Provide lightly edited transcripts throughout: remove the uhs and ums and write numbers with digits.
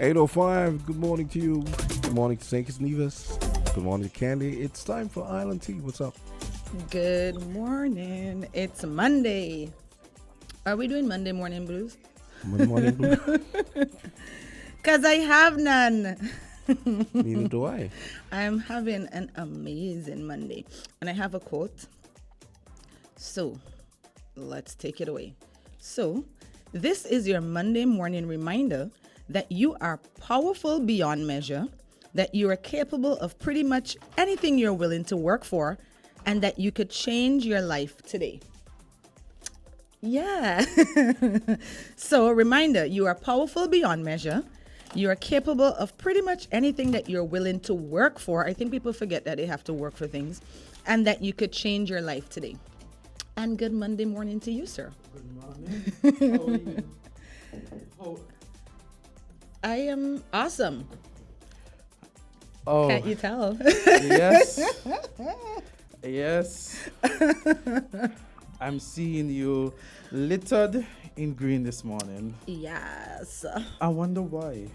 8:05. Good morning to you. Good morning to St. Nevis. Good morning to Candy. It's time for Island Tea. What's up? Good morning. It's Monday. Are we doing Monday morning blues? Monday morning blue. Because I have none. Neither do I. I'm having an amazing Monday. And I have a quote. So, let's take it away. So, this is your Monday morning reminder that you are powerful beyond measure, that you are capable of pretty much anything you're willing to work for, and that you could change your life today. Yeah. So, a reminder, you are powerful beyond measure. You are capable of pretty much anything that you're willing to work for. I think people forget that they have to work for things, and that you could change your life today. And good Monday morning to you, sir. Good morning. How are you? I am awesome. Oh, Can't you tell? yes. Yes. I'm seeing you littered in green this morning. Yes. I wonder why.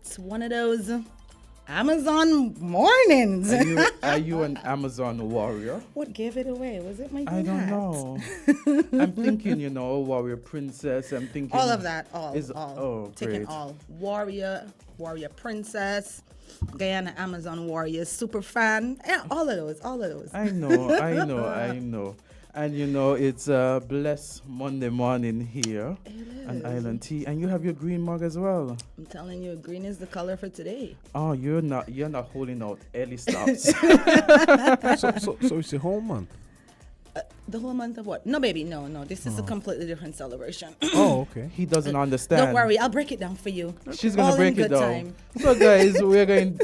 It's one of those Amazon mornings. Are you an Amazon warrior? What gave it away? Was it my I don't hat? know. I'm thinking, warrior princess. I'm thinking All of that. All. Taking great. all. Warrior princess, Guyana Amazon warrior, super fan. Yeah, all of those. I know. And it's a blessed Monday morning here on Island Tea, and you have your green mug as well. I'm telling you, green is the color for today. Oh, you're not holding out early stops. So it's the whole month. The whole month of what? No, baby, no. This is a completely different celebration. Oh, okay. He doesn't understand. Don't worry, I'll break it down for you. She's gonna All break in it good down. time. So, guys,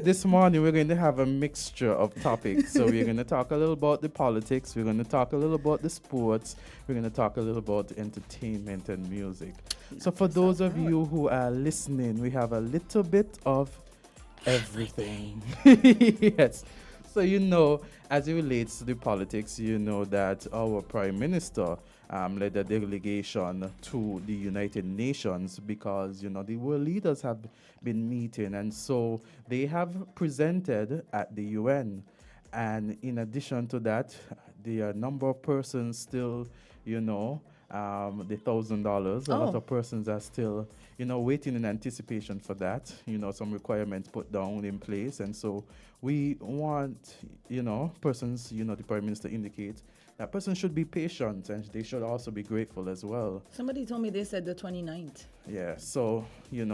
this morning we're going to have a mixture of topics. So we're going to talk a little about the politics. We're going to talk a little about the sports. We're going to talk a little about entertainment and music. So for those of you who are listening, we have a little bit of everything. Yes. So, as it relates to the politics, that our Prime Minister led a delegation to the United Nations because, the world leaders have been meeting. And so they have presented at the UN. And in addition to that, the number of persons still, the $1,000, a lot of persons are still, waiting in anticipation for that, some requirements put down in place. And so we want, persons, the Prime Minister indicates that persons should be patient and they should also be grateful as well. Somebody told me they said the 29th. Yeah, so, I We're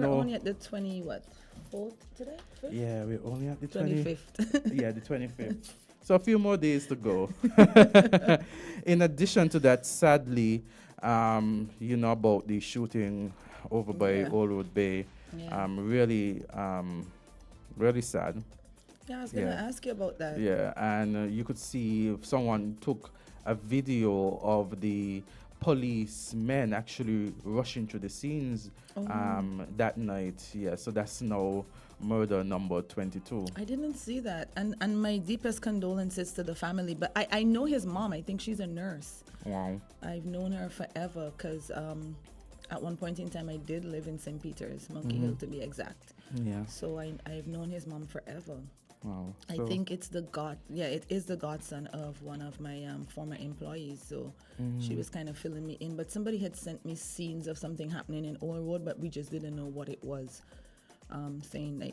know. only at the 4th today? 5th? Yeah, we're only at the 25th. Yeah, the 25th. So a few more days to go. In addition to that, sadly, about the shooting over by Old Road Bay. Yeah. Really sad. Yeah, I was going to ask you about that. Yeah, and you could see if someone took a video of the policemen actually rushing to the scenes that night. Yeah, so that's now murder number 22. I didn't see that. And my deepest condolences to the family. But I know his mom. I think she's a nurse. Wow. I've known her forever because at one point in time I did live in St. Peter's, Monkey Hill to be exact. Yeah. So I've known his mom forever. Wow. I think it is the godson of one of my former employees. So she was kind of filling me in. But somebody had sent me scenes of something happening in Old Road, but we just didn't know what it was. Saying that,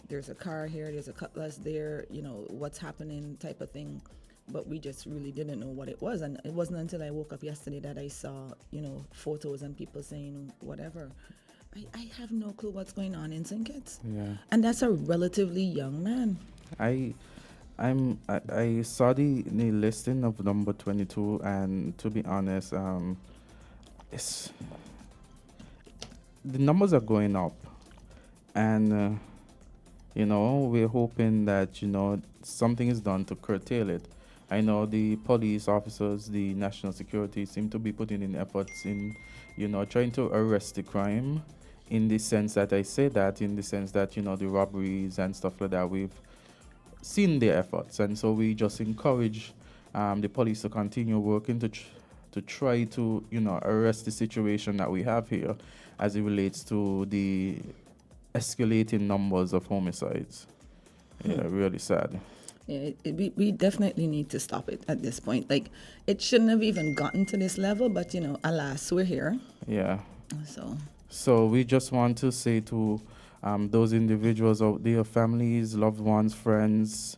there's a car here, there's a cutlass there, what's happening type of thing. But we just really didn't know what it was. And it wasn't until I woke up yesterday that I saw, photos and people saying whatever. I have no clue what's going on in St. Kitts. Yeah. And that's a relatively young man. I saw the listing of number 22, and to be honest, it's the numbers are going up, and we're hoping that something is done to curtail it. I know the police officers, the national security seem to be putting in efforts in trying to arrest the crime. In the sense that the robberies and stuff like that, we've seen their efforts, and so we just encourage the police to continue working to try to arrest the situation that we have here as it relates to the escalating numbers of homicides. Yeah, really sad. Yeah, we definitely need to stop it at this point. Like, it shouldn't have even gotten to this level, but, you know, alas, we're here. Yeah. So we just want to say to those individuals out there, families, loved ones, friends,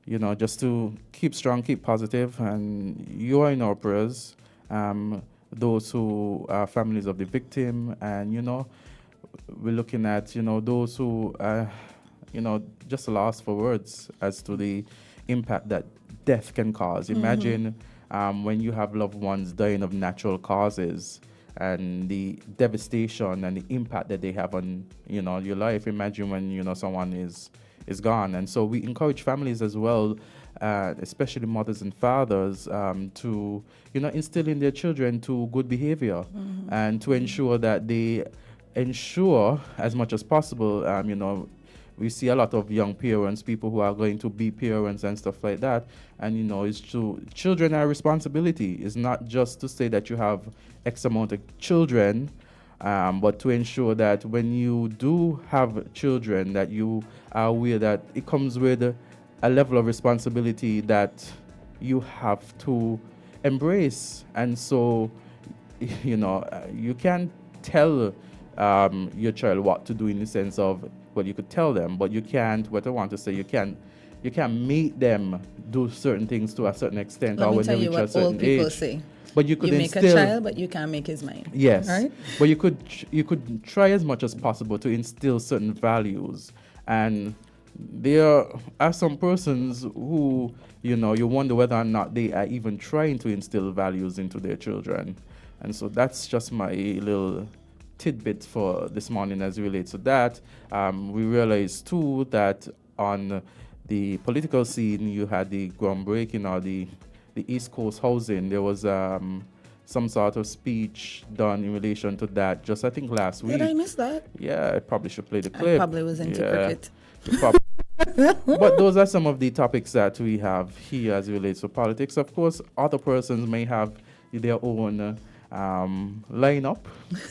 you know, just to keep strong, keep positive, and you are in our prayers. Those who are families of the victim, and, you know, we're looking at, you know, those who, you know, just lost for words as to the impact that death can cause. Imagine when you have loved ones dying of natural causes, and the devastation and the impact that they have on, you know, your life. Imagine when, you know, someone is gone. And so we encourage families as well, especially mothers and fathers, to, you know, instill in their children to good behavior, and to ensure that they ensure as much as possible, you know, we see a lot of young parents, people who are going to be parents and stuff like that. And, you know, it's true. Children are a responsibility. It's not just to say that you have X amount of children, but to ensure that when you do have children, that you are aware that it comes with a level of responsibility that you have to embrace. And so, you know, you can't tell your child what to do, in the sense of, well, you could tell them, but you can't, what I want to say, you can't make them do certain things to a certain extent. let or me when tell they you reach a what certain old people age. say. But you could You make a instill, child, but you can't make his mind. yes, Right? but you could try as much as possible to instill certain values. And there are some persons who, you know, you wonder whether or not they are even trying to instill values into their children. And so that's just my little tidbit for this morning as it relates to that. We realized too that on the political scene, you had the groundbreaking, or the East Coast housing. There was some sort of speech done in relation to that, just I think last week. Did I miss that? Yeah, I probably should play the I clip. probably was into cricket. But those are some of the topics that we have here as it relates to politics. Of course, other persons may have their own lineup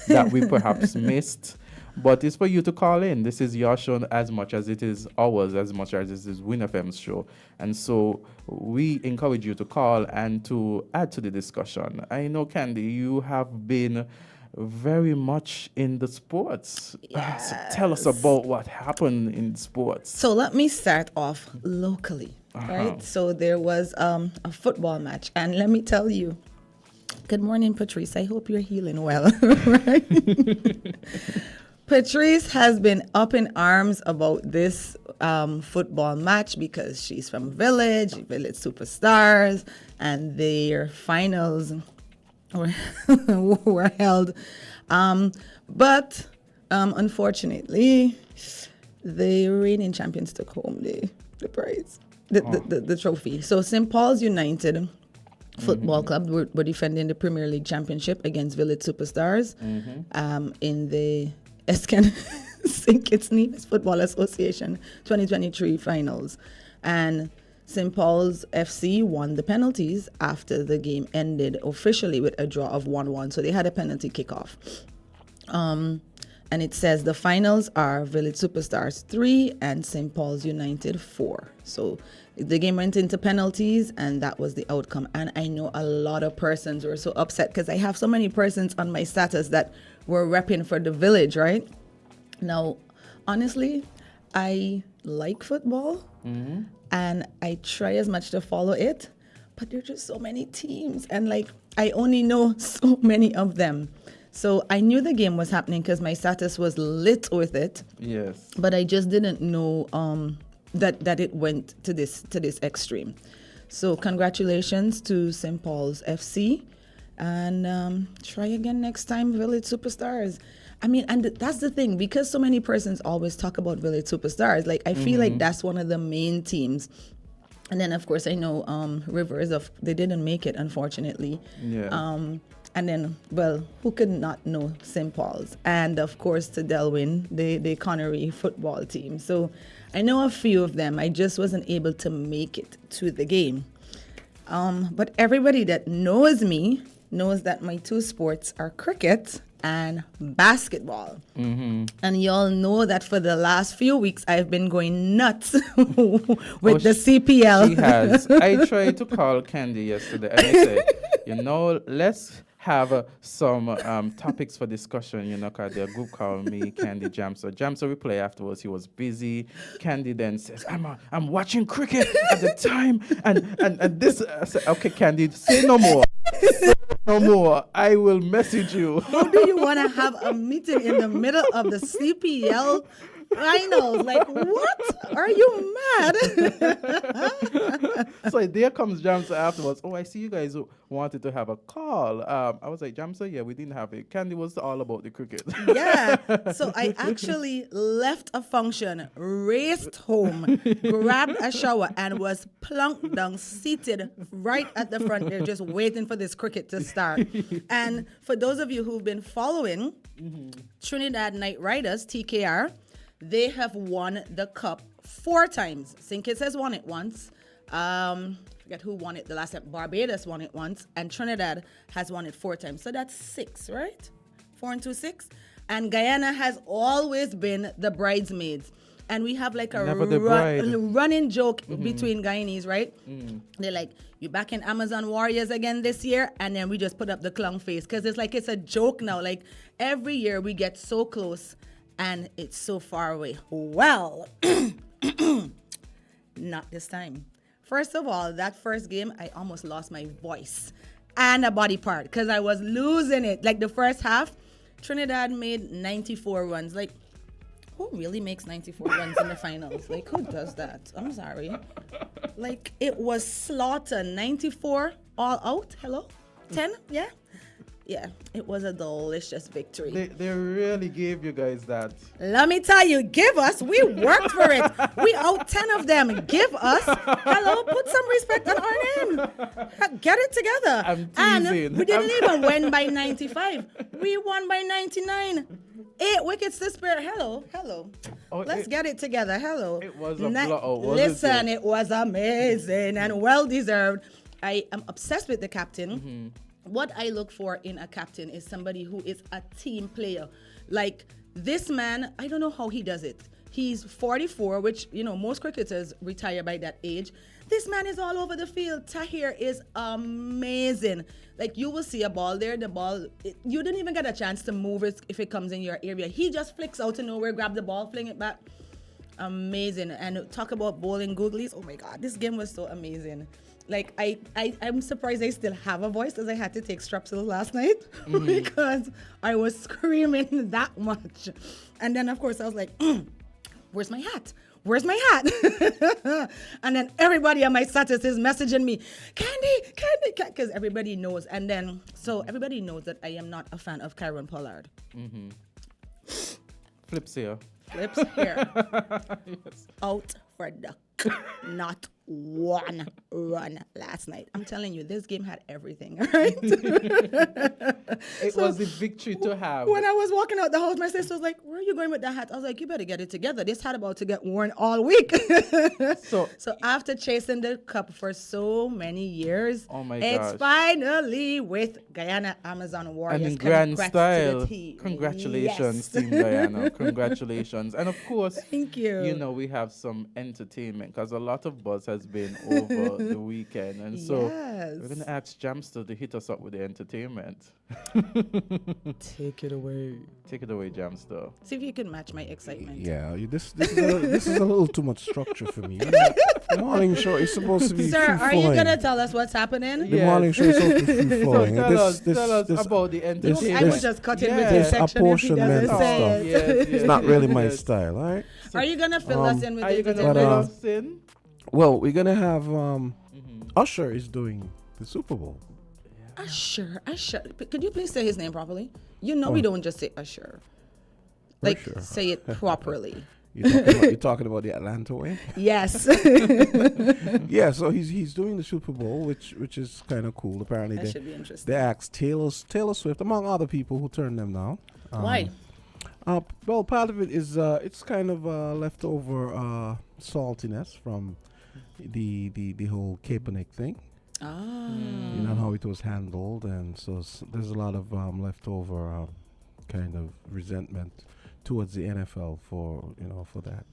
that we perhaps missed, but it's for you to call in. This is your show as much as it is ours, as much as this is WINNFM's show. And so we encourage you to call and to add to the discussion. I know, Candy, you have been very much in the sports. So tell us about what happened in sports. So let me start off locally, right? So there was a football match, and let me tell you, good morning, Patrice. I hope you're healing well, right? Patrice has been up in arms about this football match because she's from Village Superstars, and their finals were held. But unfortunately, the reigning champions took home the prize, the trophy. So St. Paul's United Football Club were defending the Premier League Championship against Village Superstars in the St. Kitts Nevis Football Association 2023 finals. And St. Paul's FC won the penalties after the game ended officially with a draw of 1-1. So they had a penalty kickoff. And it says the finals are Village Superstars 3 and St. Paul's United 4. So the game went into penalties, and that was the outcome. And I know a lot of persons were so upset because I have so many persons on my status that were repping for the Village, right? Now, honestly, I like football, and I try as much to follow it, but there are just so many teams, and like I only know so many of them. So I knew the game was happening because my status was lit with it. Yes. But I just didn't know that it went to this extreme. So congratulations to St. Paul's FC, and try again next time, Village Superstars. I mean, and that's the thing, because so many persons always talk about Village Superstars. Like I feel like that's one of the main teams. And then of course I know Rivers they didn't make it, unfortunately. Yeah. And then, well, who could not know St. Paul's? And of course, to Delwyn, the Connery football team. So I know a few of them. I just wasn't able to make it to the game. But everybody that knows me knows that my two sports are cricket and basketball. Mm-hmm. And y'all know that for the last few weeks, I've been going nuts with the CPL. She has. I tried to call Candy yesterday, and I said, let's have some topics for discussion, because their group called me, Candy, Jamster. Jamster replied afterwards, he was busy. Candy then says, I'm watching cricket at the time, and this. I said, okay, Candy, say no more. No more. I will message you. How do you want to have a meeting in the middle of the CPL finals? Like, what? Are you mad? So there comes Jamsa afterwards. Oh, I see you guys wanted to have a call. I was like, Jamsa, yeah, we didn't have it. Candy was all about the cricket. Yeah. So I actually left a function, raced home, grabbed a shower, and was plunked down, seated right at the front there, just waiting for this cricket to start. And for those of you who've been following, Trinidad Knight Riders, TKR, they have won the cup 4 times. St. Kitts has won it once. Forget who won it the last time. Barbados won it once. And Trinidad has won it 4 times. So that's 6, right? 4 and 2, 6. And Guyana has always been the bridesmaids. And we have like a running joke between Guyanese, right? They're like, you back in Amazon Warriors again this year? And then we just put up the clown face. Because it's like it's a joke now. Like every year we get so close. And it's so far away. Well, not this time. First of all, that first game, I almost lost my voice and a body part because I was losing it. Like the first half, Trinidad made 94 runs. Like, who really makes 94 runs in the finals? Like, who does that? I'm sorry. Like, it was slaughter. 94 all out. Hello? 10? Yeah? Yeah, it was a delicious victory. They really gave you guys that. Let me tell you, give us. We worked for it. We out 10 of them. Give us. Hello, put some respect on our name. Get it together. I'm teasing. And we didn't even win by 95. We won by 99. 8 wickets to spare. Hello. Oh, Let's get it together. Hello. It was a blowout, wasn't Listen, it? it was amazing and well deserved. I am obsessed with the captain. What I look for in a captain is somebody who is a team player. Like this man, I don't know how he does it. He's 44, which, most cricketers retire by that age. This man is all over the field. Tahir is amazing. Like you will see a ball there, you didn't even get a chance to move it if it comes in your area. He just flicks out to nowhere, grab the ball, fling it back. Amazing. And talk about bowling googlies. Oh my God, this game was so amazing. Like I'm surprised I still have a voice because I had to take Strepsils last night because I was screaming that much. And then of course I was like, where's my hat? Where's my hat? And then everybody on my status is messaging me, Candy, because everybody knows. And then, so everybody knows that I am not a fan of Kyron Pollard. Flips here. Flips here. Yes. Out for duck. Not one run last night. I'm telling you, this game had everything, right? It was a victory to have. When I was walking out the house, my sister was like, where are you going with that hat? I was like, you better get it together. This hat about to get worn all week. So after chasing the cup for so many years, oh my it's gosh. Finally with Guyana Amazon Warriors. And in grand style. To Congratulations, yes. Team Guyana. Congratulations. And of course, thank you. We have some entertainment because a lot of buzz has been over the weekend. And so we're going to ask Jamster to hit us up with the entertainment. Take it away. Take it away, Jamster. See if you can match my excitement. Yeah, this is a little too much structure for me. The morning show is supposed to be Sir, are you free-flowing. going to tell us what's happening? The morning show is supposed to be free So flowing. tell us about the entertainment. I would just cut it with Yes. his section if he Apportionment doesn't of say stuff. it. It's not really my style, all right? Are you going to fill us in with Are you going to entertainment? fill us in? Well, we're gonna have Usher is doing the Super Bowl. Usher. Could you please say his name properly? We don't just say Usher. Like, Usher. say it properly. You're talking about the Atlanta way? Yes. Yeah, so he's doing the Super Bowl, which is kind of cool. Apparently, That should be interesting. they asked Taylor Swift, among other people, who turned them down. Why? Well, part of it is it's kind of leftover saltiness from the whole Kaepernick thing. Ah. You know how it was handled, and so there's a lot of leftover kind of resentment towards the NFL for that.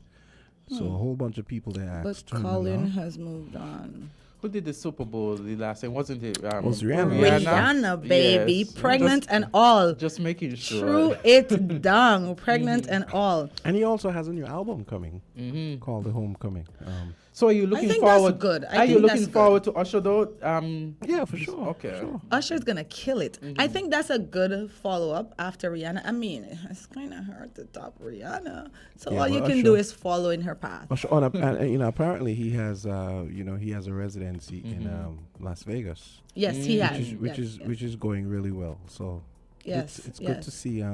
So a whole bunch of people they asked. But Colin has moved on. Who did the Super Bowl the last time? Wasn't it? Was Rihanna. Rihanna, baby, Yes. pregnant and all. Just making sure. True it down, pregnant and all. And he also has a new album coming Mm-hmm. called The Homecoming. So are you looking think forward? that's good. I Are you think looking that's good. forward to Usher though? Yeah, for sure. Okay. For sure. Usher's gonna kill it. I think that's a good follow up after Rihanna. I mean, it's kind of hard to top Rihanna. So Yeah, all you but can Usher- do is follow in her path. And apparently he has he has a residency in Las Vegas, Yes, he has. which is going really well. So Yes, it's yes. good to see.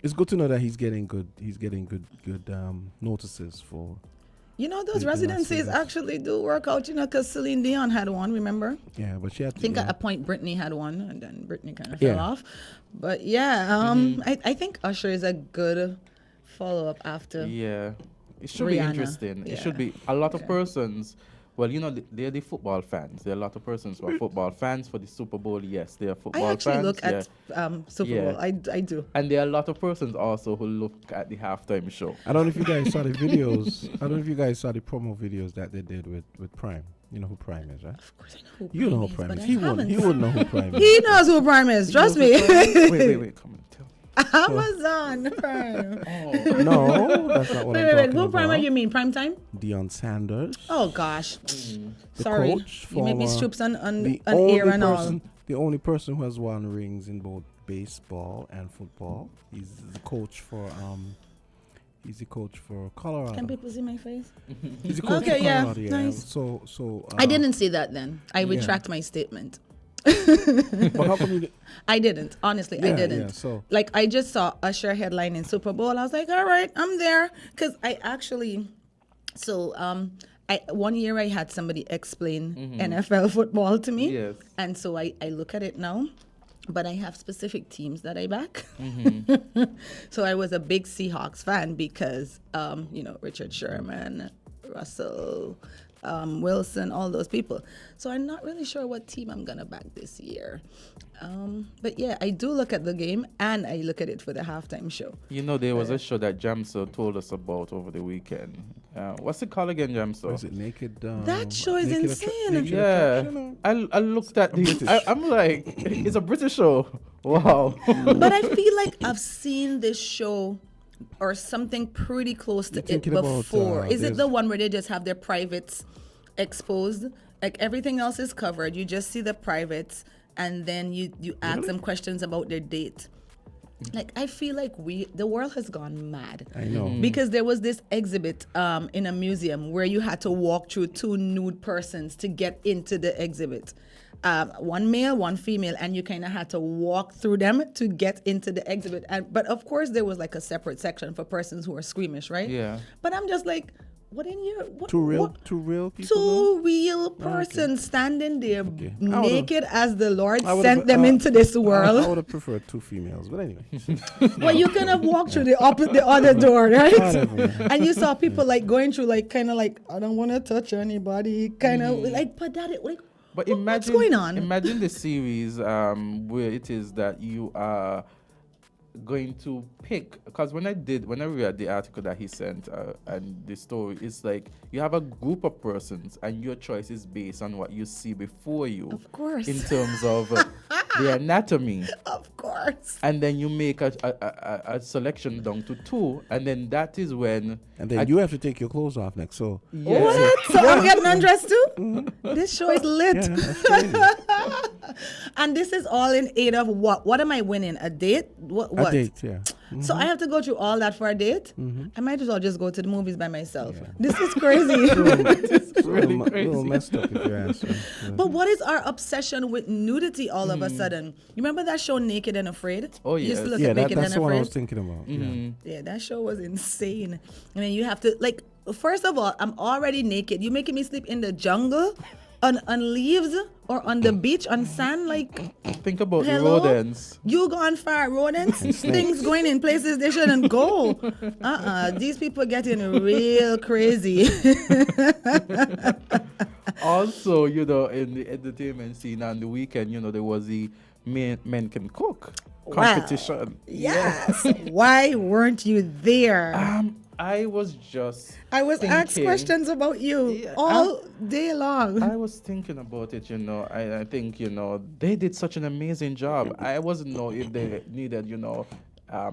It's good to know that he's getting good notices for. You know, those in Las residencies Vegas. actually do work out, because Celine Dion had one, remember? Yeah, but she had to. I think yeah. at a point Britney had one, and then Britney kind of Yeah. fell off. But yeah, I think Usher is a good follow up after. Yeah, it should Rihanna. be interesting. It Yeah. should be a lot of Okay. persons. Well, they're the football fans. There are a lot of persons who are football fans. For the Super Bowl, yes, they are football I actually fans. look yeah. at Super Yeah. Bowl. I do. And there are a lot of persons also who look at the halftime show. I don't know if you guys saw the videos. I don't know if you guys saw the promo videos that they did with Prime. You know who Prime is, right? Of course, I know who You know who is, Prime but is. I He wouldn't. haven't. He wouldn't know who Prime is. He knows who Prime is. Trust me. Wait, come on, tell me. Amazon Prime. No, that's not what Wait, I'm wait, wait. talking Who Prime about. you mean? Prime time? Deion Sanders. Oh gosh. The Sorry. coach, You make me former- stroops on the air only and all. person, the only person who has won rings in both baseball and football. He's the coach for Colorado. Can people see my face? He's the coach Okay, for yeah, Colorado. nice. So I didn't see that then. I yeah. retract my statement. But how come you? I didn't. Honestly, I Yeah, didn't. yeah, so- Like, I just saw Usher headline in Super Bowl. I was like, all right, I'm there. Because I actually, one year I had somebody explain NFL football to me. Yes. And so I look at it now. But I have specific teams that I back. So I was a big Seahawks fan because, Richard Sherman, Russell Wilson, all those people. So I'm not really sure what team I'm going to back this year. But yeah, I do look at the game and I look at it for the halftime show. There was a show that Jamso told us about over the weekend. What's it called again, Jamso? Is it Naked? That show is Naked insane. Naked Yeah, Attraction, or- I looked at the. I'm like, it's a British show. Wow. But I feel like I've seen this show or something pretty close to You're it thinking about, before. Is it there's- the one where they just have their privates exposed? Like everything else is covered. You just see the privates and then you ask them questions about their date. Like I feel like the world has gone mad. I know. Because there was this exhibit in a museum where you had to walk through two nude persons to get into the exhibit. One male, one female, and you kind of had to walk through them to get into the exhibit. But of course, there was like a separate section for persons who were squeamish, right? Yeah. But I'm just like, what in your what, Two real what- people. Two real persons standing there Okay. naked as the Lord I would've- sent them into this I world. would have preferred two females, but anyway. Well, you could have walked through the other door, right? Whatever. And you saw people like going through like kind of like I don't want to touch anybody, kind of like. But that like, But what's imagine going on? Imagine the series where it is that you are going to pick, because when I read the article that he sent and the story, it's like you have a group of persons and your choice is based on what you see before you, Of course. in terms of the anatomy, Of course. and then you make a selection down to two, and then that is when And then you have to take your clothes off next. So yeah. What? So I'm getting undressed too? This show is lit. yeah, that's crazy. And this is all in aid of what? What am I winning? A date? What? A date, yeah. So I have to go through all that for a date? I might as well just go to the movies by myself. Yeah. This is crazy. It's A really little, crazy. little messed up if you ask me. Yeah. But what is our obsession with nudity all of a sudden? You remember that show Naked and Afraid? Oh, You used to yes. look Yeah, at Naked that's and the one I Afraid. was thinking about. Mhm. Yeah, that show was insane. I mean, you have to like. First of all, I'm already naked. You making me sleep in the jungle, on leaves, or on the beach on sand? Like, Think about hello? the rodents. You gone far, rodents. Things going in places they shouldn't go. These people getting real crazy. Also, in the entertainment scene on the weekend, there was the Men Can Cook. competition. Yes. Why weren't you there? I was just I was asked thinking- questions about you Yeah, all day long. I was thinking about it, I think, they did such an amazing job. I wasn't know if they needed,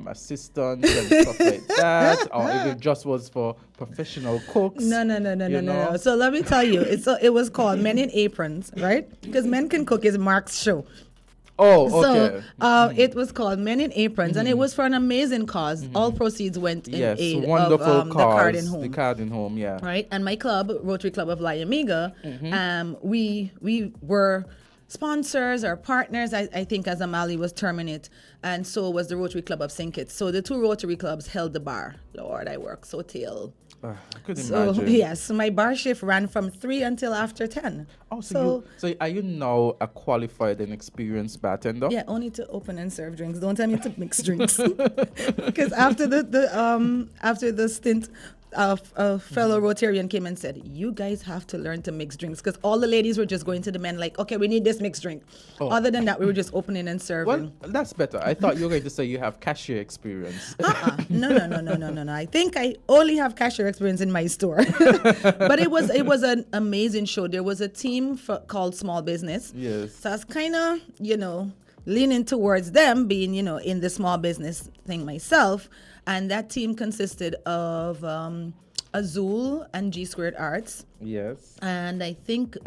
assistants and stuff like that, or if it just was for professional cooks. No. So let me tell you, it was called Men in Aprons, right? Because Men Can Cook is Mark's show. Oh, okay. So it was called Men in Aprons, and it was for an amazing cause. All proceeds went in Yes, aid wonderful of the cause. Cardin Home. The Cardin Home, yeah. Right, and my club, Rotary Club of La Amiga, we were sponsors or partners, I think, as Amali was terming it, and so was the Rotary Club of St. Kitts. So the two Rotary clubs held the bar. Lord, I work so till. I could So imagine. yes, my bar shift ran from 3 until after 10. Oh, so are you now a qualified and experienced bartender? Yeah, only to open and serve drinks. Don't tell me to mix drinks. Because after the stint, a fellow Rotarian came and said, "You guys have to learn to mix drinks." Because all the ladies were just going to the men like, "Okay, we need this mixed drink." Oh. Other than that, we were just opening and serving. Well, that's better. I thought you were going to say you have cashier experience. No. I think I only have cashier experience in my store. But it was an amazing show. There was a team called Small Business. Yes. So I was kind of, leaning towards them being, in the small business thing myself. And that team consisted of Azul and G Squared Arts. Yes. And I think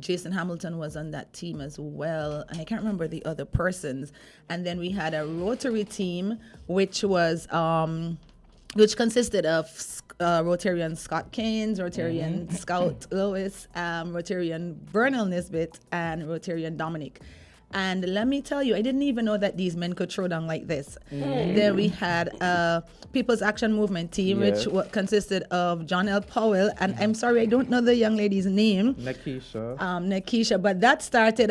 Jason Hamilton was on that team as well. And I can't remember the other persons. And then we had a Rotary team, which consisted of Rotarian Scott Keynes, Rotarian Scout Lewis, Rotarian Bernal Nisbet, and Rotarian Dominic. And let me tell you, I didn't even know that these men could throw down like this. Then we had People's Action Movement team, Yes. which consisted of John L. Powell, and I'm sorry, I don't know the young lady's name. Nakisha, but that started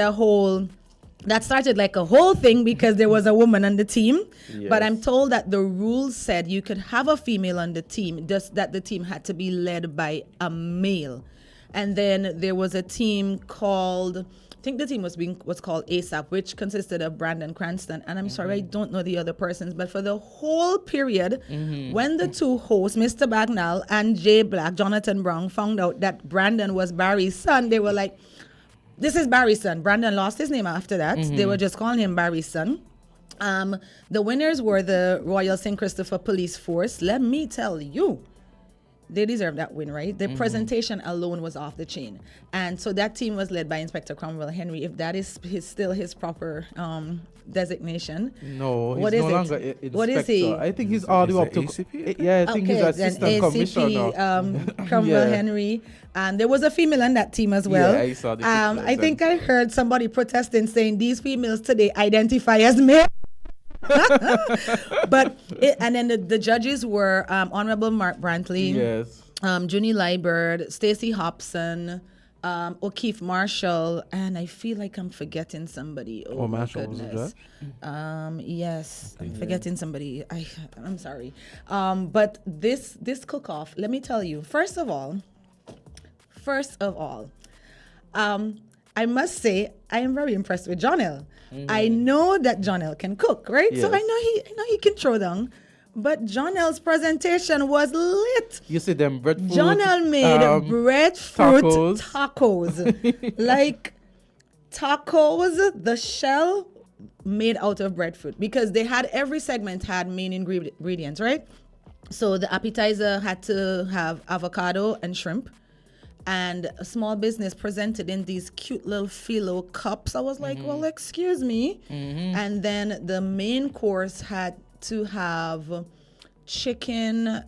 like a whole thing because there was a woman on the team. Yes. But I'm told that the rules said you could have a female on the team, just that the team had to be led by a male. And then there was a team called, I think the team was called ASAP, which consisted of Brandon Cranston. And I'm sorry, I don't know the other persons, but for the whole period, when the two hosts, Mr. Bagnall and Jay Black, Jonathan Brown, found out that Brandon was Barry's son, they were like, "This is Barry's son." Brandon lost his name after that. They were just calling him Barry's son. The winners were the Royal St. Christopher Police Force. Let me tell you, they deserve that win, right? The presentation alone was off the chain. And so that team was led by Inspector Cromwell Henry, if that is still his proper designation. No, he's What no is it? longer inspector. What is he? I think he's all the way up to ACP? Yeah, I think he's then assistant commissioner. Cromwell Yeah. Henry. And there was a female on that team as well. Yeah, I saw the pictures I think I heard somebody protesting saying these females today identify as men. And then the judges were Honorable Mark Brantley, Yes. Junie Liebert, Stacey Hobson, O'Keefe Marshall, and I feel like I'm forgetting somebody. Oh, my Marshall was the goodness. Yes, I'm forgetting somebody. I'm sorry. But this cook-off, let me tell you, first of all, I must say I am very impressed with John L. I know that John L can cook, right? So Yes. I know he can throw down. But John L's presentation was lit. You see them breadfruit. John L made breadfruit tacos. tacos. Like tacos, the shell made out of breadfruit, because they had, every segment had main ingredients, right? So the appetizer had to have avocado and shrimp. And a small business presented in these cute little phyllo cups. I was like, well, excuse me. And then the main course had to have chicken,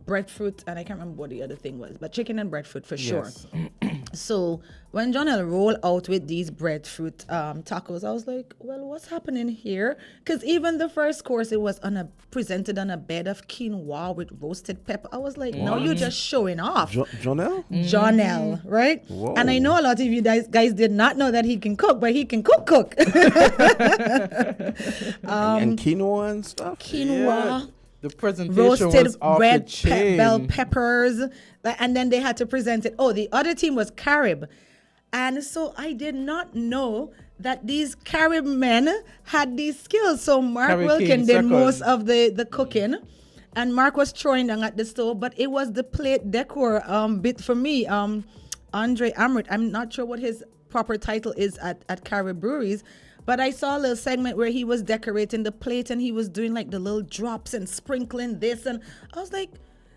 breadfruit, and I can't remember what the other thing was, but chicken and breadfruit for sure. Yes. So when John L rolled out with these breadfruit tacos, I was like, well, what's happening here? Because even the first course, it was presented on a bed of quinoa with roasted pepper. I was like, no, you're just showing off. John L? John L, right? Whoa. And I know a lot of you guys did not know that he can cook, but he can cook. And quinoa and stuff? Quinoa. The presentation Roasted was off the red chain. bell peppers, and then they had to present it. Oh, the other team was Carib, And so I did not know that these Carib men had these skills. So Mark Carib Wilkin King did second. most of the cooking. And Mark was throwing down at the stove, but it was the plate decor bit for me. Andre Amrit, I'm not sure what his proper title is at Carib Breweries, but I saw a little segment where he was decorating the plate and he was doing like the little drops and sprinkling this. And I was like,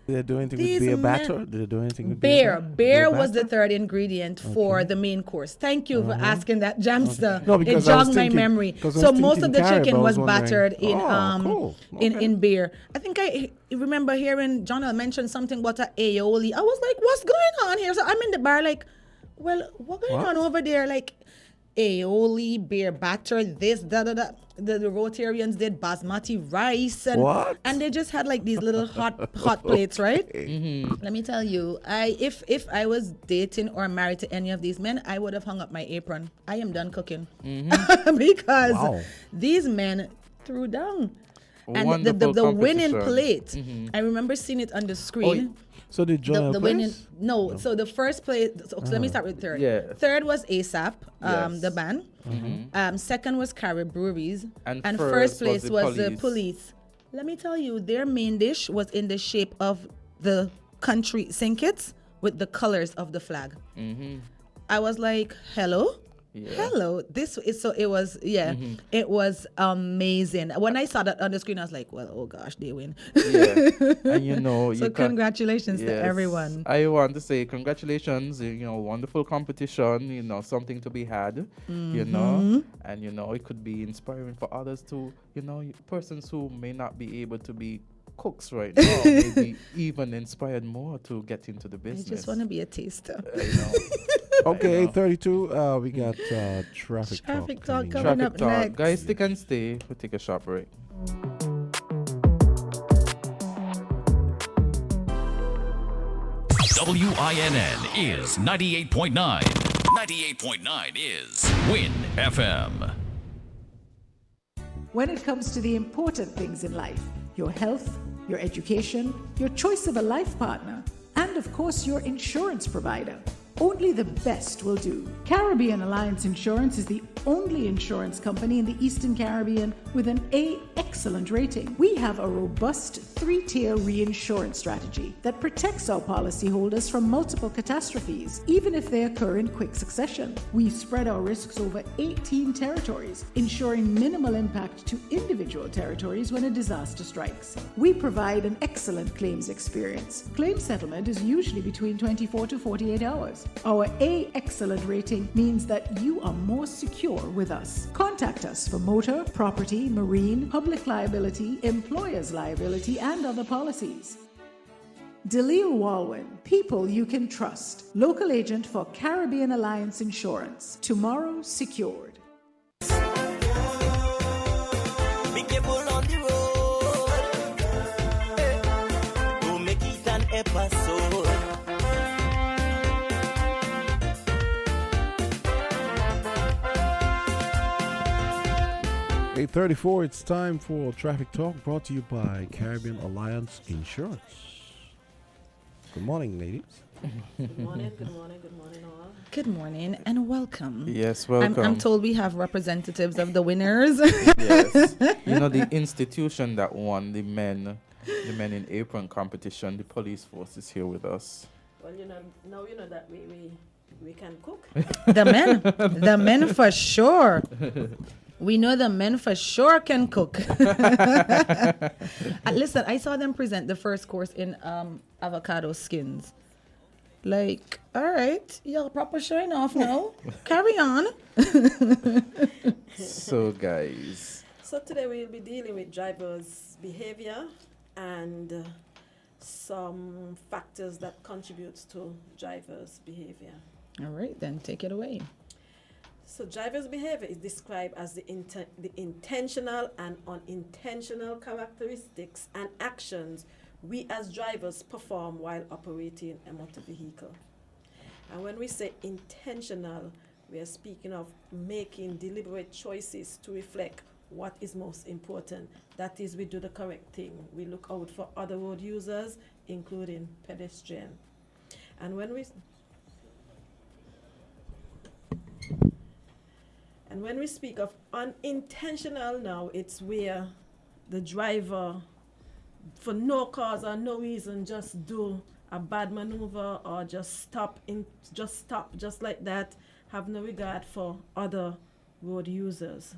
Did they do anything with These beer men- batter? Did they do anything with beer. Beer was the batter? third ingredient for the main course. Thank you for asking that, Jamster. No, It because I was jogged my thinking- memory. 'cause I So was most of thinking the Carib, chicken I was was wondering. battered in Cool. in Okay. in beer. I think I remember hearing Jonah mention something about a aioli. I was like, what's going on here? So I'm in the bar like, well, what going What? on over there? Like aioli, beer batter, this, da da da. The Rotarians did basmati rice and What? and they just had like these little hot plates, right? Let me tell you, if I was dating or married to any of these men, I would have hung up my apron. I am done cooking because Wow. these men threw down. And Wonderful the winning competition. plate, I remember seeing it on the screen. So did Jonah The winning, place? no. So the first place. So let me start with third. Yeah. Third was ASAP, Yes. the band. Second was Carib Breweries, And first first place was the the police. Let me tell you, their main dish was in the shape of the country Sinkits with the colors of the flag. I was like, hello. Yeah. Hello. This is so it was it was amazing. When I saw that on the screen, I was like, well, oh gosh, they win. Yeah. And you know, So you can, congratulations to yes. everyone. I want to say congratulations, you know, wonderful competition, you know, something to be had, you know, and you know, it could be inspiring for others to, you know, persons who may not be able to be cooks right now, maybe even inspired more to get into the I business. just want to be a taster. You know. Okay, know. 8:32. We got traffic Traffic talk talk coming coming up. up Traffic talk. next. Guys, stick and stay. We'll take a short break. WINN is 98.9. 98.9 is Win FM. When it comes to the important things in life, your health, your education, your choice of a life partner, and of course your insurance provider, only the best will do. Caribbean Alliance Insurance is the only insurance company in the Eastern Caribbean with an A excellent rating. We have a robust 3-tier reinsurance strategy that protects our policyholders from multiple catastrophes, even if they occur in quick succession. We spread our risks over 18 territories, ensuring minimal impact to individual territories when a disaster strikes. We provide an excellent claims experience. Claim settlement is usually between 24 to 48 hours. Our A excellent rating means that you are more secure with us. Contact us for motor, property, marine, public liability, employer's liability, and other policies. Delisle Walwyn, people you can trust. Local agent for Caribbean Alliance Insurance. Tomorrow secured. Be careful on the road. Don't make it an episode. 8:34. It's time for traffic talk, brought to you by Caribbean Alliance Insurance. Good morning, ladies. Good morning all. Good morning and welcome. Yes, welcome. I'm told we have representatives of the winners. Yes. You know, the institution that won the men in apron competition, the police force is here with us. Well, now you know that we can cook. The men for sure. We know the men for sure can cook. Listen, I saw them present the first course in avocado skins. Like, all right, y'all proper showing off now. Carry on. So, guys. So today we'll be dealing with drivers' behavior and some factors that contribute to drivers' behavior. All right, then take it away. So drivers' behavior is described as the intentional and unintentional characteristics and actions we as drivers perform while operating a motor vehicle. And when we say intentional, we are speaking of making deliberate choices to reflect what is most important. That is, we do the correct thing. We look out for other road users, including pedestrians. And when we And when we speak of unintentional now, it's where the driver, for no cause or no reason, just do a bad maneuver or just stop just like that, have no regard for other road users.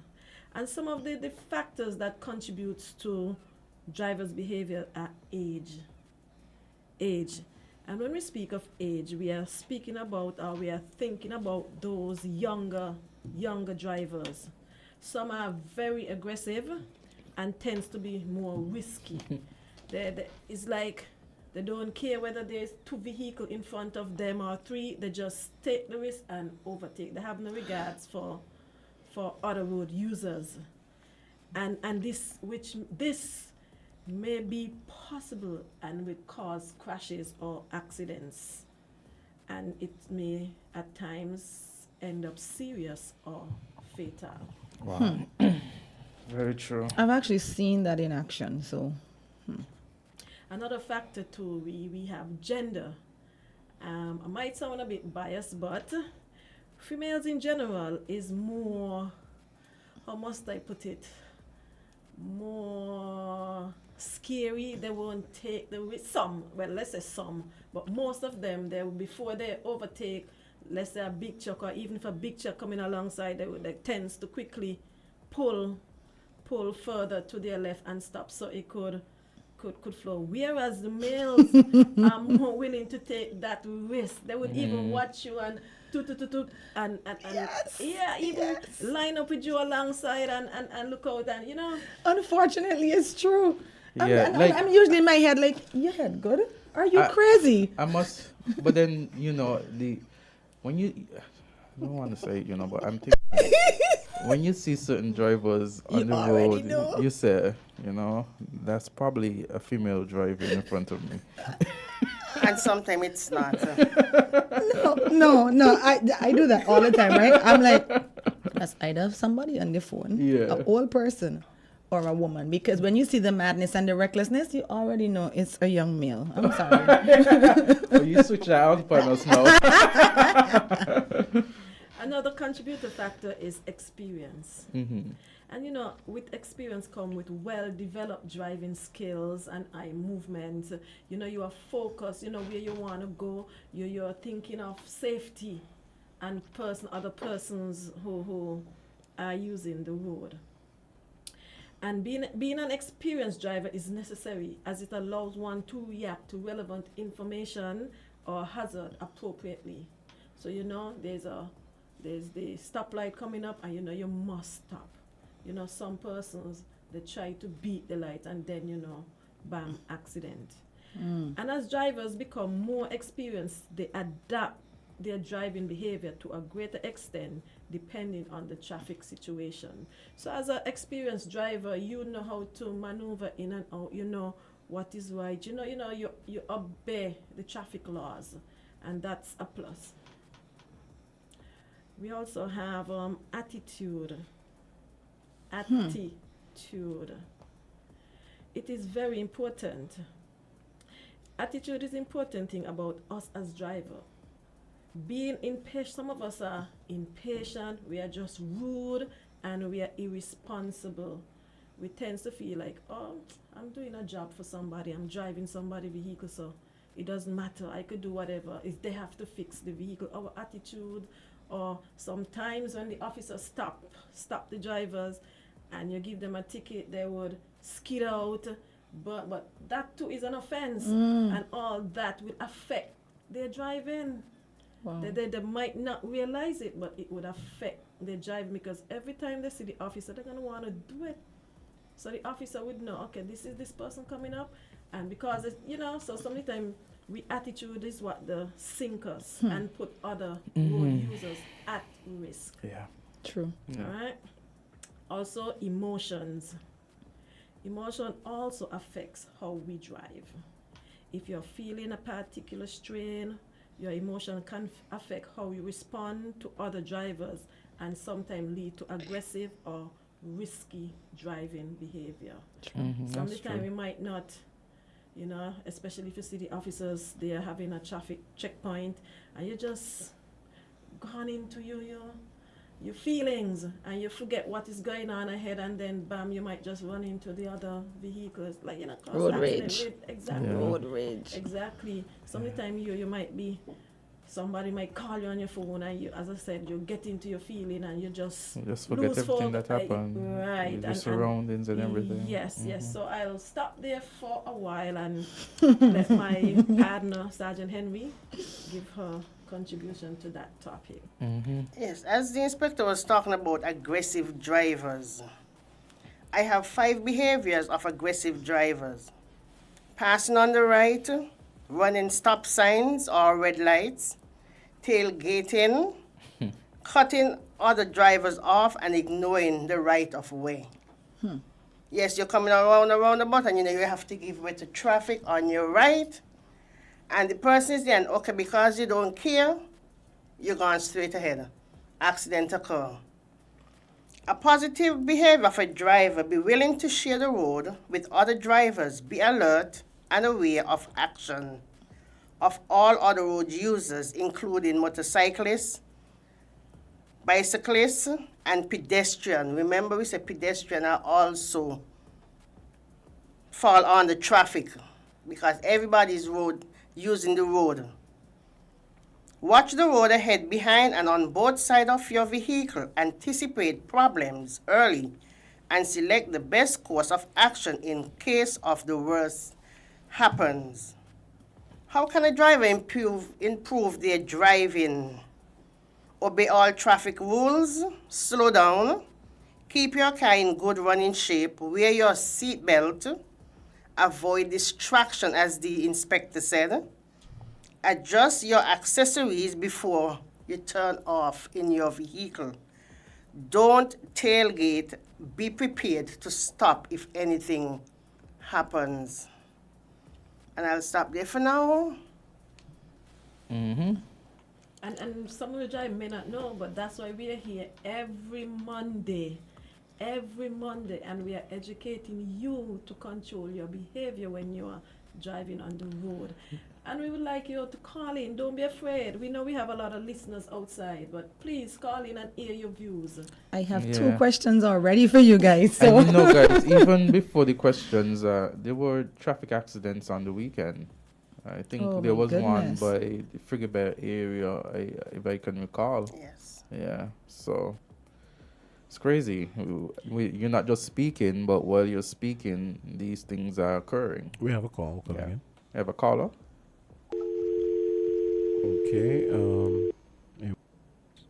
And some of the factors that contributes to drivers' behavior are age. And when we speak of age, we are speaking about, or we are thinking about those younger drivers. Some are very aggressive and tends to be more risky. It's like they don't care whether there's 2 vehicles in front of them or 3. They just take the risk and overtake. They have no regards for other road users. And this may be possible and will cause crashes or accidents. And it may at times end up serious or fatal. Wow. Very true. I've actually seen that in action, so. Another factor too, we have gender. I might sound a bit biased, but females in general is more, how must I put it, more scary. They won't take the risk. Some, well, let's say some, but most of them, before they overtake, let's say a big truck, or even if a big truck coming alongside, they tends to quickly pull further to their left and stop, so it could flow. Whereas the males are more willing to take that risk. They would even watch you and and even line up with you alongside and look out, and Unfortunately, it's true. Yeah, I'm usually in my head like, your head good? Are you crazy? I must, but then when you, I don't want to say but I'm thinking when you see certain drivers on the road, you say, that's probably a female driving in front of me. And sometimes it's not. No, I do that all the time, right? I'm like, that's either somebody on the phone, an old person, or a woman. Because when you see the madness and the recklessness, you already know it's a young male. I'm sorry. So you switch that out for us now. Another contributor factor is experience. Mm-hmm. And with experience come with well-developed driving skills and eye movement. You are focused, where you want to go. You're thinking of safety and other persons who are using the road. And being an experienced driver is necessary, as it allows one to react to relevant information or hazard appropriately. So there's the stoplight coming up, and you must stop. Some persons, they try to beat the light, and then bam, accident. And as drivers become more experienced, they adapt their driving behavior to a greater extent depending on the traffic situation. So as an experienced driver, you know how to maneuver in and out, what is right, you obey the traffic laws, and that's a plus. We also have attitude. It is very important. Attitude is important thing about us as driver. Being impatient, some of us are impatient, we are just rude, and we are irresponsible. We tend to feel like, I'm doing a job for somebody, I'm driving somebody's vehicle, so it doesn't matter, I could do whatever. If they have to fix the vehicle, our attitude, or sometimes when the officers stop the drivers and you give them a ticket, they would skid out, but that too is an offense, and all that will affect their driving. Wow. They might not realize it, but it would affect their driving, because every time they see the officer, they're going to want to do it. So the officer would know, okay, this is this person coming up, and because so sometimes attitude is what the sink us and put other road users at risk. Yeah. True. Yeah. All right. Also, emotions. Emotion also affects how we drive. If you're feeling a particular strain, your emotion can affect how you respond to other drivers, and sometimes lead to aggressive or risky driving behavior. Sometimes we might not, especially if you see the officers, they are having a traffic checkpoint, and you just gone into your feelings and you forget what is going on ahead, and then bam, you might just run into the other vehicles, like cause Road accident rage. exactly. Yeah. Road rage. Exactly. Sometimes you might be, somebody might call you on your phone, and you, as I said, you get into your feeling and you just You just forget lose everything focus. that happened. Right. Your and surroundings and everything. Yes, yes. Mhm. So I'll stop there for a while and let my partner, Sergeant Henry, give her contribution to that topic. Yes, as the inspector was talking about aggressive drivers, I have 5 behaviors of aggressive drivers. Passing on the right, running stop signs or red lights, tailgating, cutting other drivers off and ignoring the right of way. Yes, you're coming around a roundabout and you have to give way to traffic on your right, and the person is there, and okay, because you don't care, you're going straight ahead. Accident occur. A positive behavior of a driver: be willing to share the road with other drivers, be alert and aware of action of all other road users, including motorcyclists, bicyclists, and pedestrians. Remember, we said pedestrians are also fall on the traffic because everybody's road using the road. Watch the road ahead, behind, and on both sides of your vehicle. Anticipate problems early and select the best course of action in case of the worst happens. How can a driver improve their driving? Obey all traffic rules, slow down, keep your car in good running shape, wear your seatbelt, avoid distraction, as the inspector said. Adjust your accessories before you turn off in your vehicle. Don't tailgate. Be prepared to stop if anything happens. And I'll stop there for now. And some of the drivers may not know, but that's why we are here every Monday, and we are educating you to control your behavior when you are driving on the road. And we would like you to call in. Don't be afraid. We know we have a lot of listeners outside, but please call in and hear your views. I have Yeah. 2 questions already for you guys. So And you know, guys, even before the questions, there were traffic accidents on the weekend. I think Oh, there my was one goodness. by the Frigabel area, if I can recall. Yes. Yeah, so it's crazy. You're not just speaking, but while you're speaking, these things are occurring. We have a call coming Yeah. in. Have a caller? Okay.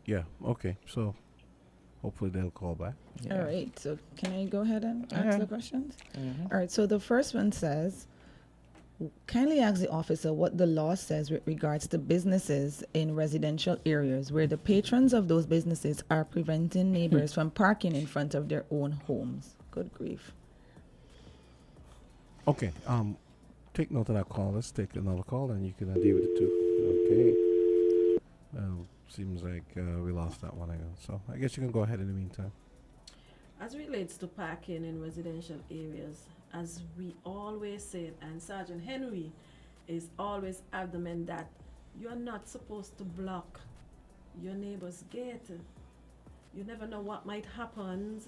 Yeah. Okay. So hopefully they'll call back. Yeah. all right. So can I go ahead and ask Yeah. the questions? Mhm. All right. So the first one says, kindly ask the officer what the law says with regards to businesses in residential areas where the patrons of those businesses are preventing neighbors from parking in front of their own homes. Good grief. Okay. Take note of that call. Let's take another call, and you can deal with it too. Okay. Seems like we lost that one again. So I guess you can go ahead in the meantime. As relates to parking in residential areas, as we always say, and Sergeant Henry is always adamant that you're not supposed to block your neighbor's gate. You never know what might happen.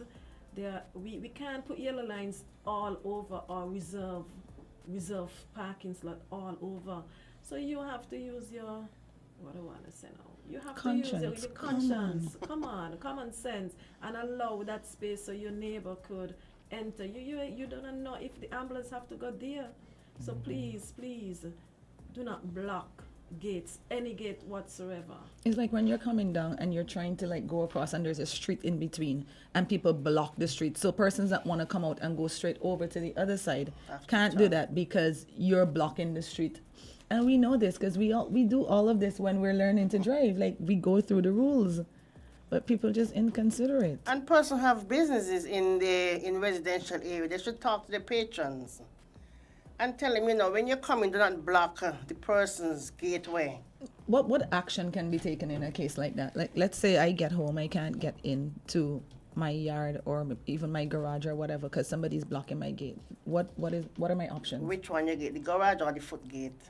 We can't put yellow lines all over or reserve parking slot all over. So you have to use your, what do I want to say now? You have to use Conscience. your conscience. Come on, common sense, and allow that space so your neighbor could enter. You don't know if the ambulance have to go there. So please, do not block gates, any gate whatsoever. It's like when you're coming down and you're trying to like go across and there's a street in between and people block the street. So persons that want to come out and go straight over to the other side can't do that because you're blocking the street. And we know this because we do all of this when we're learning to drive. Like we go through the rules, but people just inconsiderate. And persons have businesses in residential area. They should talk to the patrons and tell them, when you're coming, do not block the person's gateway. What action can be taken in a case like that? Like let's say I get home, I can't get into my yard or even my garage or whatever because somebody's blocking my gate. What are my options? Which one you get, the garage or the foot gate?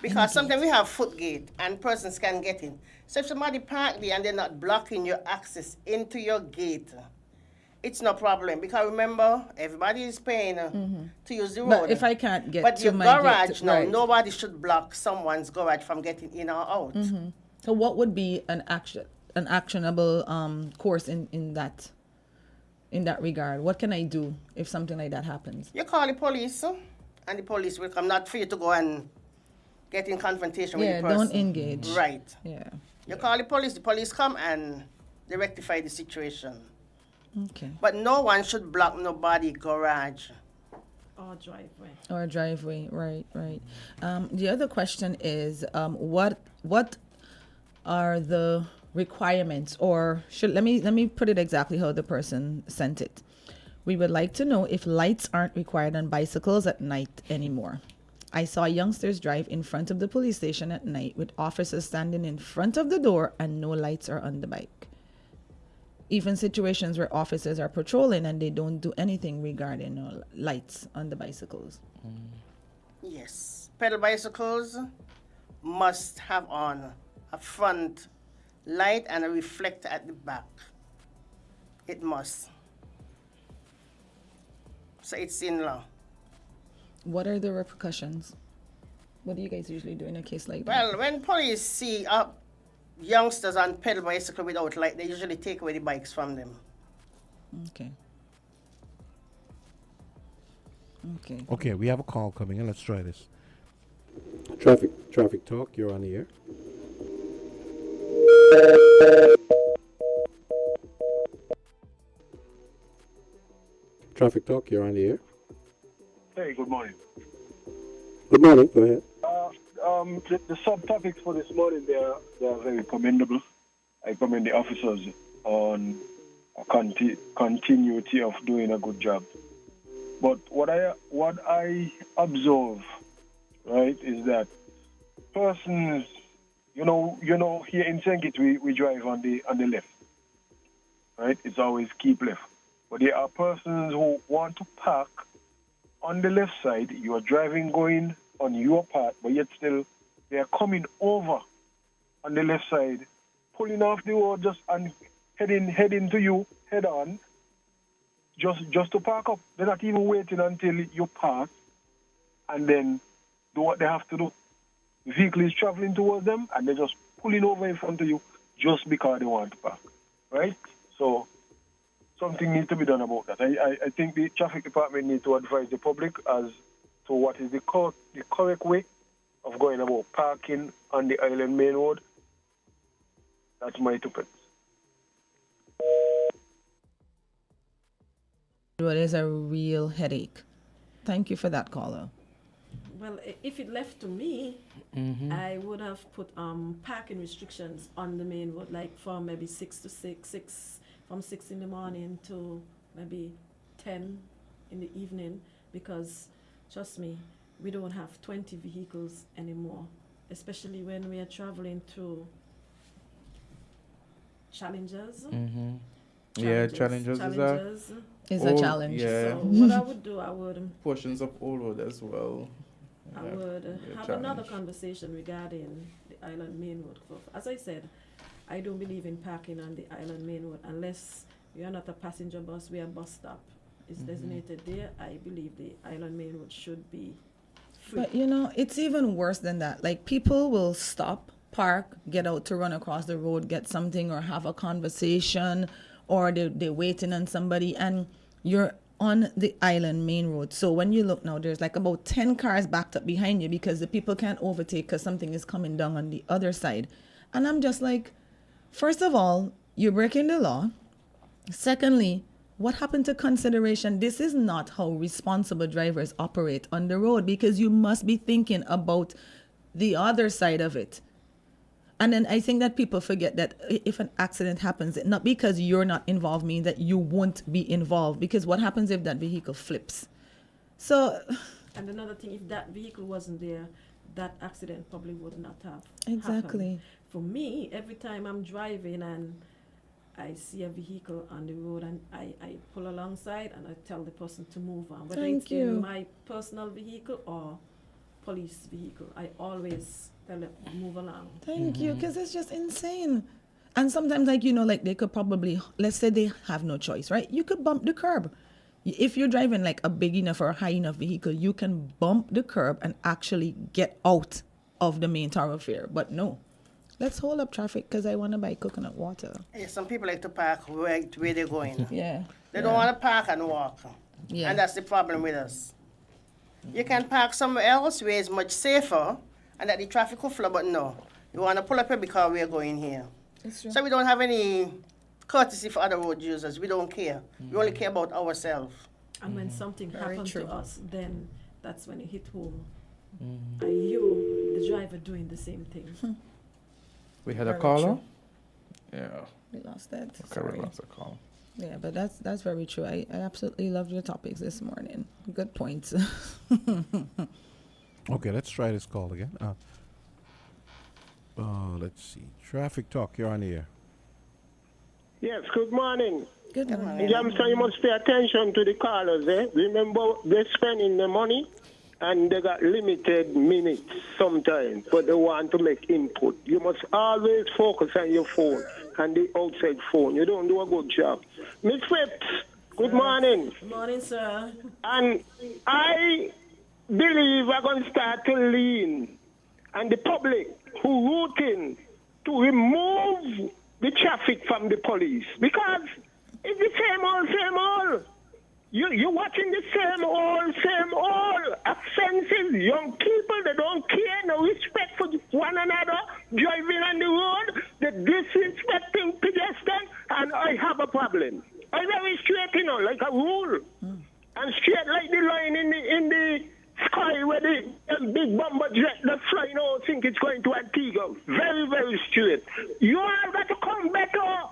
Because sometimes we have foot gate and persons can get in. So if somebody park there and they're not blocking your access into your gate, it's no problem. Because remember, everybody is paying to use the road. But if I can't get But to your my garage gate, now, right. nobody should block someone's garage from getting in or out. So what would be an actionable course in that regard? What can I do if something like that happens? You call the police, and the police will come. Not for you to go and get in confrontation with Yeah, the person. don't engage. Right. Yeah. You call the police come and they rectify the situation. Okay. But no one should block nobody garage. Or driveway. Or a driveway, right. The other question is, what are the requirements, or let me put it exactly how the person sent it. We would like to know if lights aren't required on bicycles at night anymore. I saw youngsters drive in front of the police station at night with officers standing in front of the door and no lights are on the bike. Even situations where officers are patrolling and they don't do anything regarding lights on the bicycles. Yes. Pedal bicycles must have on a front light and a reflector at the back. It must. So it's in law. What are the repercussions? What do you guys usually do in a case like that? Well, when police see youngsters on pedal bicycle without light, they usually take away the bikes from them. Okay. Okay, we have a call coming in. Let's try this. Traffic talk. You're on the air. Traffic talk. You're on the air. Hey, good morning. Good morning. Go ahead. The subtopics for this morning, they are very commendable. I commend the officers on a continuity of doing a good job. But what I observe, right, is that persons, you know, here in Sengit we drive on the left, right? It's always keep left. But there are persons who want to park on the left side. You are driving going on your part, but yet still they are coming over on the left side, pulling off the road just and heading to you head on, just to park up. They're not even waiting until you pass and then do what they have to do. The vehicle is traveling towards them and they're just pulling over in front of you just because they want to park, right? So something needs to be done about that. I think the traffic department needs to advise the public as to what is the correct way of going about parking on the island main road. That's my two pence. Well, it is a real headache. Thank you for that, caller. Well, if it left to me, I would have put parking restrictions on the main road, like from maybe 6 in the morning to maybe 10 in the evening, because trust me, we don't have 20 vehicles anymore, especially when we are traveling through challenges. Yeah, challenges Is a challenge. Yeah. So what I would do, I would Portions of Old Road as well. I Yeah, would yeah, have another challenge. conversation regarding the island main road. As I said, I don't believe in parking on the island main road unless you're not a passenger bus where a bus stop is designated there. I believe the island main road should be free. But it's even worse than that. Like, people will stop, park, get out to run across the road, get something, or have a conversation, or they're waiting on somebody, and you're on the island main road. So when you look now, there's like about 10 cars backed up behind you because the people can't overtake because something is coming down on the other side. And I'm just like, first of all, you're breaking the law. Secondly, what happened to consideration? This is not how responsible drivers operate on the road, because you must be thinking about the other side of it. And then I think that people forget that if an accident happens, not because you're not involved means that you won't be involved, because what happens if that vehicle flips? So, And another thing, if that vehicle wasn't there, that accident probably would not have exactly. happened. For me, every time I'm driving and I see a vehicle on the road, and I pull alongside and I tell the person to move on, whether Thank it's you. in my personal vehicle or police vehicle, I always tell them, move along. Thank you, because it's just insane. And sometimes, like, you know, like they could probably, let's say they have no choice, right? You could bump the curb. If you're driving like a big enough or a high enough vehicle, you can bump the curb and actually get out of the main thoroughfare. But no, let's hold up traffic because I want to buy coconut water. Yeah, some people like to park right where they're going. Yeah. They don't want to park and walk. Yeah. And that's the problem with us. You can park somewhere else where it's much safer and that the traffic will flow, but no. You want to pull up here because we're going here. That's true. So we don't have any courtesy for other road users. We don't care. We only care about ourselves. And when something Very happens true. to us, then that's when it hit home. Are you, the driver, doing the same thing? We had a Very caller? true. Yeah. We lost that. Okay, Sorry. we lost a call. Yeah, but that's very true. I absolutely loved your topics this morning. Good points. Okay, let's try this call again. Let's see. Traffic Talk, you're on the air. Yes, good morning. Good morning. Jamson, you must pay attention to the callers, eh? Remember, they're spending the money and they got limited minutes sometimes, but they want to make input. You must always focus on your phone and the outside phone. You don't do a good job. Miss Phipps, good morning. Good morning, sir. And I believe we're going to start to lean on the public who rooting to remove the traffic from the police, because it's the same old. You're watching the same old offenses. Young people, they don't care, no respect for one another, driving on the road, they're disrespecting pedestrians, and I have a problem. I'm very straight, you know, like a rule. And straight like the line in the sky where the big bomber jet that's flying out, think it's going to Antigua. Very, very straight. You all got to come better.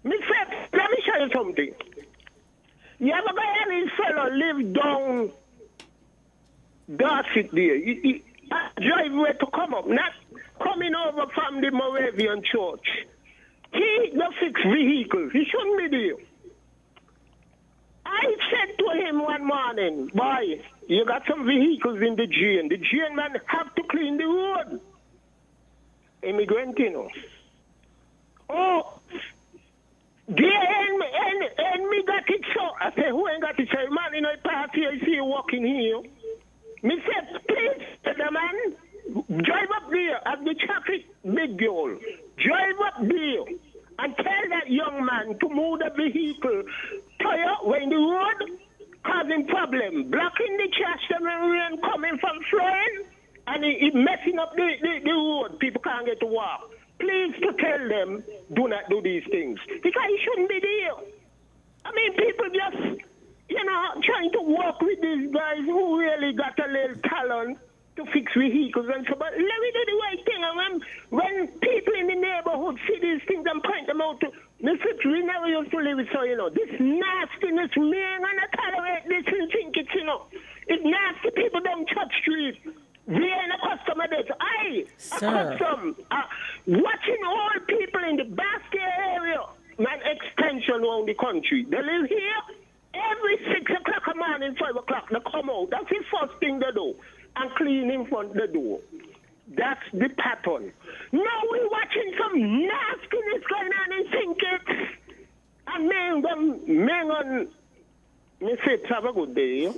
Miss Phipps, let me show you something. You ever got any fellow live down Dorset there? He drive where to come up, not coming over from the Moravian church. He does fix vehicles. He shouldn't be there. I said to him one morning, boy, you got some vehicles in the drain. The drain man have to clean the road. Immigrant, you know. Oh, and me got it so. I say, who ain't got it so? Man, you know, party, I see you walking here. Me said, please, the man, drive up there at the traffic big girl. Drive up there and tell that young man to move the vehicle tire when the road causing problem, blocking the trash and rain coming from flowing, and it messing up the road. People can't get to walk. Please to tell them, do not do these things. Because it shouldn't be there. I mean, people just, you know, trying to work with these guys who really got a little talent to fix vehicles and so, but let me do the right thing. And when people in the neighborhood see these things and point them out to, we never used to live it, so, you know, this nastiness, man, and I tolerate this and think it's, you know, it's nasty. People don't touch street. We ain't a customer there. So Sir. Watching all people in the basket area, man, extension around the country. They live here every 6 o'clock a morning, 5 o'clock, they come out. That's the first thing they do. And clean in front of the door. That's the pattern. Now we're watching some nastiness going on in think it's and man, Miss Phipps, have a good day.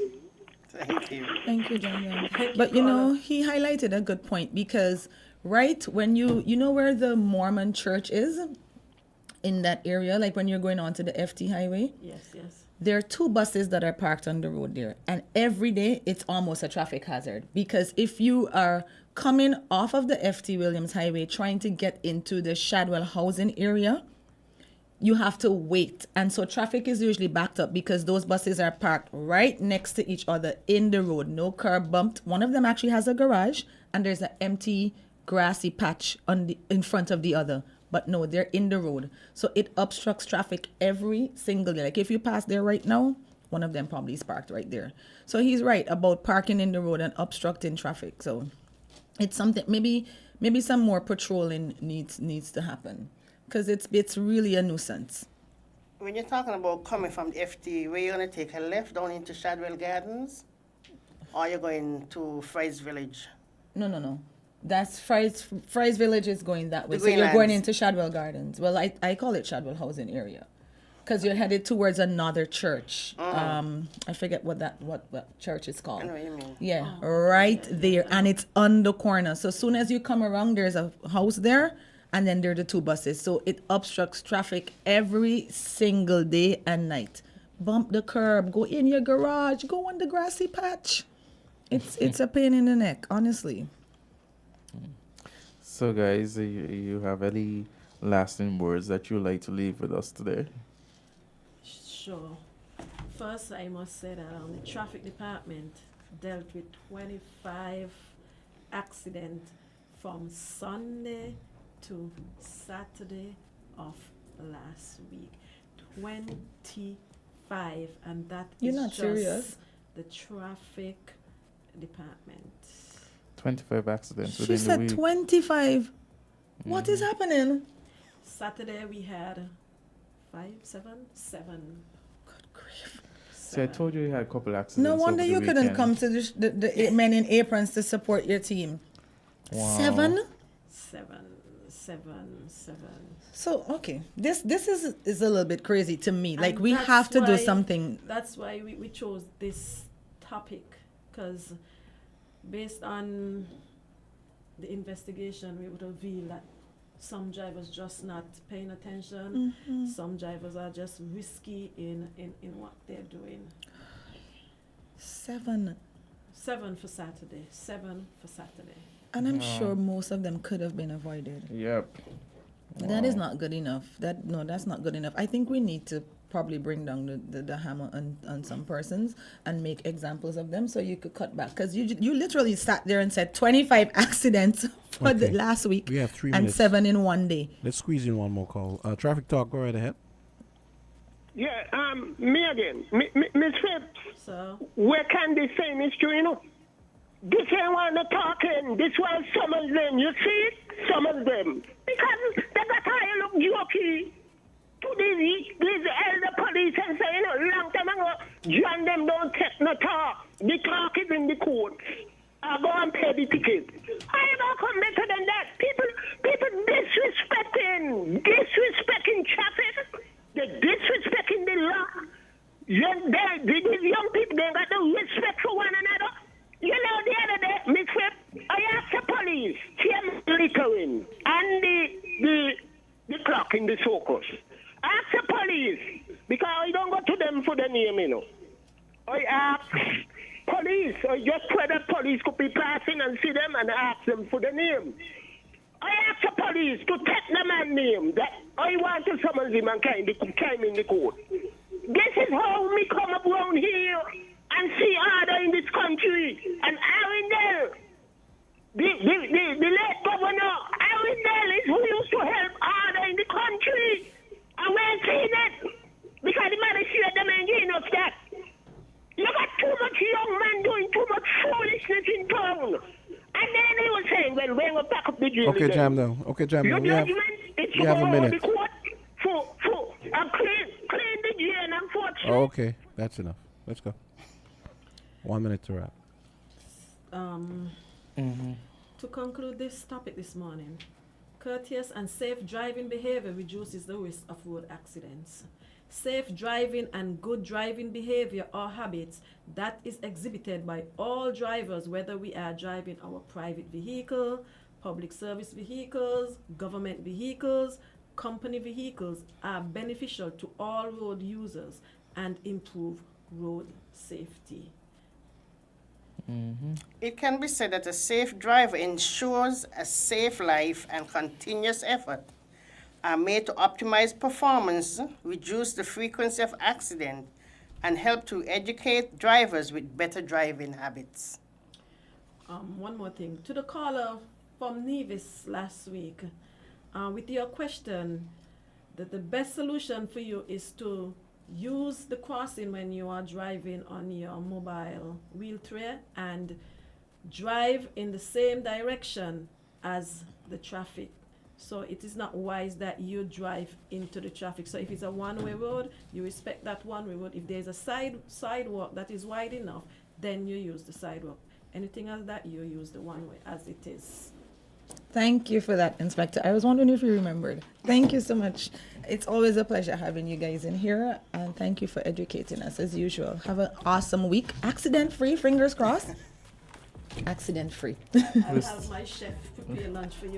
Thank you. Thank you, John. But you know, he highlighted a good point because right when you know where the Mormon church is in that area, like when you're going onto the FT highway. Yes, yes. There are 2 buses that are parked on the road there. And every day it's almost a traffic hazard. Because if you are coming off of the FT Williams Highway trying to get into the Shadwell housing area, you have to wait. And so traffic is usually backed up because those buses are parked right next to each other in the road. No curb bumped. One of them actually has a garage and there's an empty grassy patch in front of the other. But no, they're in the road. So it obstructs traffic every single day. Like if you pass there right now, one of them probably is parked right there. So he's right about parking in the road and obstructing traffic. So it's something, maybe some more patrolling needs to happen. Because it's really a nuisance. When you're talking about coming from the FT, where you're going to take a left down into Shadwell Gardens, or you're going to Fry's Village? No. That's Fry's Village is going that way. The So you're going Greenlands. into Shadwell Gardens. Well, I call it Shadwell Housing Area. Because you're headed towards another church. I forget what church is called. I know what you mean. Yeah, right there. And it's on the corner. So as soon as you come around, there's a house there. And then there are the two buses. So it obstructs traffic every single day and night. Bump the curb. Go in your garage. Go on the grassy patch. It's a pain in the neck, honestly. So, guys, you have any lasting words that you'd like to leave with us today? Sure. First, I must say that the traffic department dealt with 25 accidents from Sunday to Saturday of last week. 25, and that You're is not just serious? the traffic department. 25 accidents She within the said week. 25. What is happening? Saturday we had seven. Good grief. See, I told you had a couple accidents. No wonder over the you couldn't weekend. come to the men in aprons to support your team. Wow. 7? Seven. So okay, this is a little bit crazy to me. Like And we that's have to do why- something. That's why we chose this topic, because based on the investigation, we would reveal that some drivers just not paying attention. Some drivers are just risky in what they're doing. 7, 7 for Saturday. and I'm sure most of them could have been avoided. Yep. That is not good enough. That's not good enough. I think we need to probably bring down the hammer on some persons and make examples of them so you could cut back. Because you literally sat there and said 25 accidents for the Okay. last week. We have 3 and minutes. 7 in one day. Let's squeeze in one more call. Traffic talk, go right ahead. Yeah, me again. Miss Phipps, So where can this saying is true, you know? This ain't want to talking. This was some of them. You see it? Some of them. Because they got how you look jokey to these elder police and say, you know, long time ago, John them don't take no talk. The talk is in the courts. I go and pay the ticket. I ain't gonna come better than that. People disrespecting traffic. They're disrespecting the law. These young people, they got no respect for one another. You know, the other day, Miss Whip, I asked the police, came littering and the clock in the circus. I asked the police, because I don't go to them for the name, you know. I asked police, I just pray that police could be passing and see them and ask them for the name. I asked the police to take the man's name that I want to summon him and came in the court. This is how we come up around here and see order in this country. And Arundel, the late governor, Arundel is who used to help order in the country. And we ain't seen it. Because the man is here, the man giving us that. You got too much young man doing too much foolishness in town. And then he was saying, well, we're going to back up the jail. Okay, again. Jam now. Okay, Jam now. Your We have, judgment is to we have go a around minute. the court for and clean the jail and fortune. Oh, okay, that's enough. Let's go. 1 minute to wrap. To conclude this topic this morning, courteous and safe driving behavior reduces the risk of road accidents. Safe driving and good driving behavior are habits that is exhibited by all drivers, whether we are driving our private vehicle, public service vehicles, government vehicles, company vehicles, are beneficial to all road users and improve road safety. It can be said that a safe driver ensures a safe life, and continuous effort are made to optimize performance, reduce the frequency of accident, and help to educate drivers with better driving habits. One more thing. To the caller from Nevis last week, with your question, that the best solution for you is to use the crossing when you are driving on your mobile wheel tray and drive in the same direction as the traffic. So it is not wise that you drive into the traffic. So if it's a one-way road, you respect that one-way road. If there's a sidewalk that is wide enough, then you use the sidewalk. Anything else that you use the one way as it is. Thank you for that, Inspector. I was wondering if you remembered. Thank you so much. It's always a pleasure having you guys in here, and thank you for educating us as usual. Have an awesome week. Accident-free, fingers crossed. Accident-free. I'll have my chef prepare lunch for you.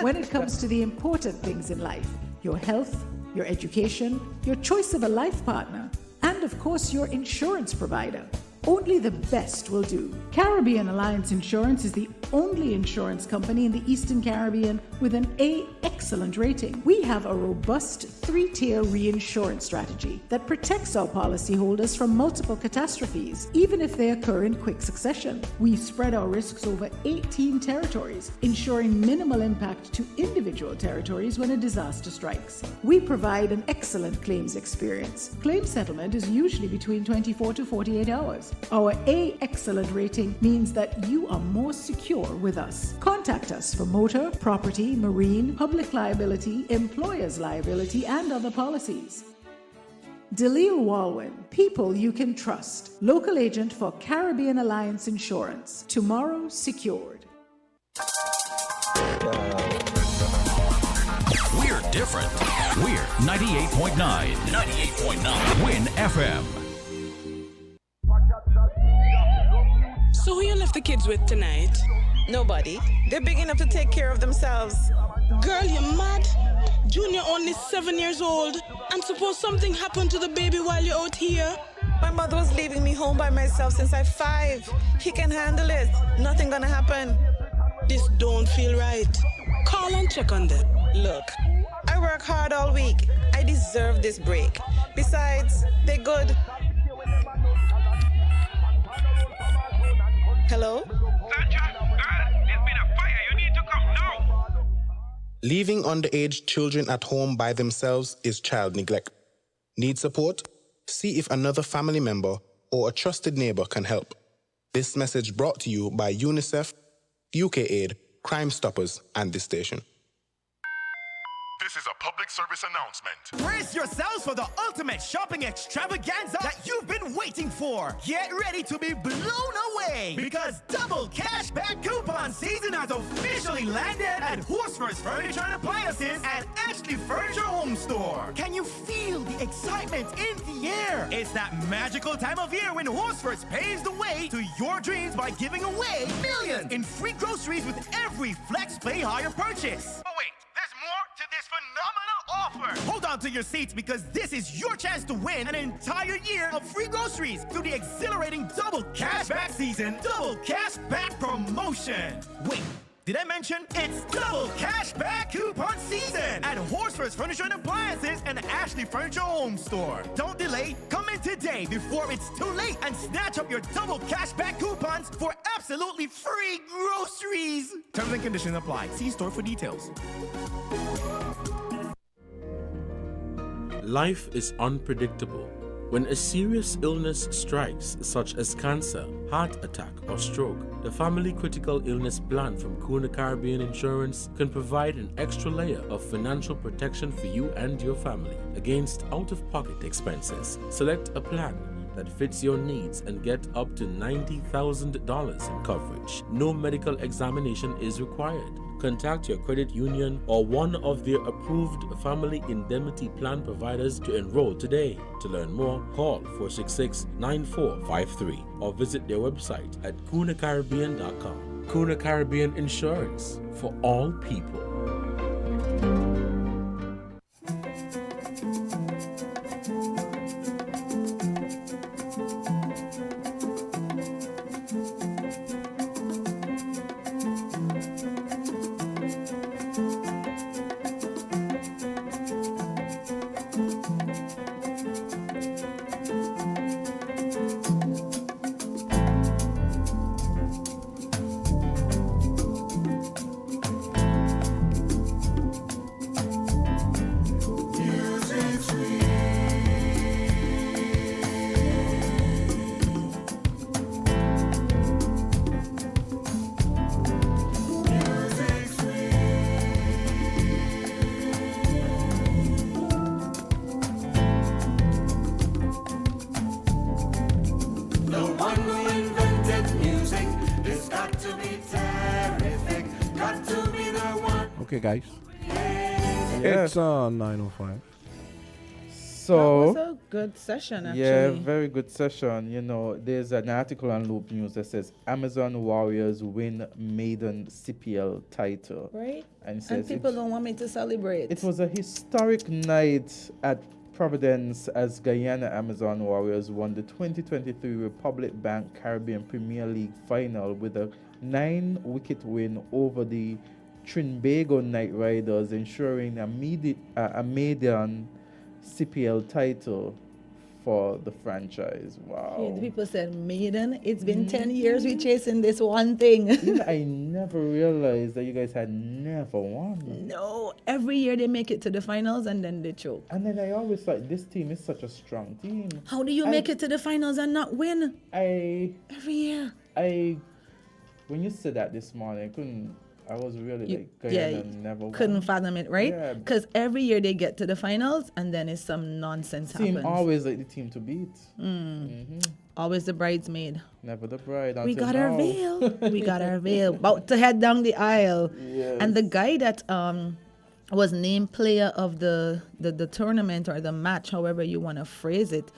When it comes to the important things in life, your health, your education, your choice of a life partner, and of course your insurance provider, only the best will do. Caribbean Alliance Insurance is the only insurance company in the Eastern Caribbean with an A excellent rating. We have a robust 3-tier reinsurance strategy that protects our policyholders from multiple catastrophes, even if they occur in quick succession. We spread our risks over 18 territories, ensuring minimal impact to individual territories when a disaster strikes. We provide an excellent claims experience. Claim settlement is usually between 24 to 48 hours. Our A excellent rating means that you are more secure with us. Contact us for motor, property, marine, public liability, employer's liability, and other policies. Delisle Walwyn, people you can trust. Local agent for Caribbean Alliance Insurance. Tomorrow secured. We're different. We're 98.9. 98.9. Win FM. So who you left the kids with tonight? Nobody. They're big enough to take care of themselves. Girl, you mad? Junior only 7 years old. And suppose something happened to the baby while you're out here? My mother was leaving me home by myself since I'm 5. He can handle it. Nothing gonna happen. This don't feel right. Call and check on them. Look, I work hard all week. I deserve this break. Besides, they're good. Hello? Sandra, girl, there's been a fire. You need to come now. Leaving underage children at home by themselves is child neglect. Need support? See if another family member or a trusted neighbor can help. This message brought to you by UNICEF, UK-Aid, Crime Stoppers, and this station. This is a public service announcement. Brace yourselves for the ultimate shopping extravaganza that you've been waiting for. Get ready to be blown away because double cashback coupon season has officially landed at Horsford's Furniture and Appliances and Ashley Furniture Home Store. Can you feel the excitement in the air? It's that magical time of year when Horsford's paves the way to your dreams by giving away millions in free groceries with every Flex Pay Higher purchase. But wait, there's more to this phenomenal offer. Hold on to your seats because this is your chance to win an entire year of free groceries through the exhilarating Double Cashback Season Double Cashback Promotion. Wait, did I mention it's Double Cashback Coupon Season at Horsford's Furniture and Appliances and Ashley Furniture Home Store? Don't delay. Come in today before it's too late and snatch up your Double Cashback coupons for absolutely free groceries. Terms and conditions apply. See store for details. Life is unpredictable. When a serious illness strikes, such as cancer, heart attack, or stroke, the Family Critical Illness Plan from Kuna Caribbean Insurance can provide an extra layer of financial protection for you and your family against out-of-pocket expenses. Select a plan that fits your needs and get up to $90,000 in coverage. No medical examination is required. Contact your credit union or one of their approved family indemnity plan providers to enroll today. To learn more, call 466-9453 or visit their website at kunacaribbean.com. Kuna Caribbean Insurance, for all people. Okay, guys. Yeah. It's 9:05. So that was a good session, actually. yeah, very good session. You know, there's an article on Loop News that says Amazon Warriors win maiden CPL title. Right? And, And people don't want me to celebrate. it was a historic night at Providence as Guyana Amazon Warriors won the 2023 Republic Bank Caribbean Premier League final with a 9-wicket win over the Trinbago Knight Riders, ensuring a maiden CPL title for the franchise. Wow. Yeah, people said, maiden, it's been 10 years we chasing this one thing. I never realized that you guys had never won. No, every year they make it to the finals and then they choke. And then I always thought this team is such a strong team. How do you make it to the finals and not win? Every year. When you said that this morning, I was really like, Yeah, Guyana never won. couldn't fathom it, right? Yeah. Because every year they get to the finals and then it's some nonsense Team happens. always like the team to beat. Always the bridesmaid. Never the bride. We until got our now. veil. We got our veil. About to head down the aisle. Yes. And the guy that was named player of the tournament or the match, however you want to phrase it,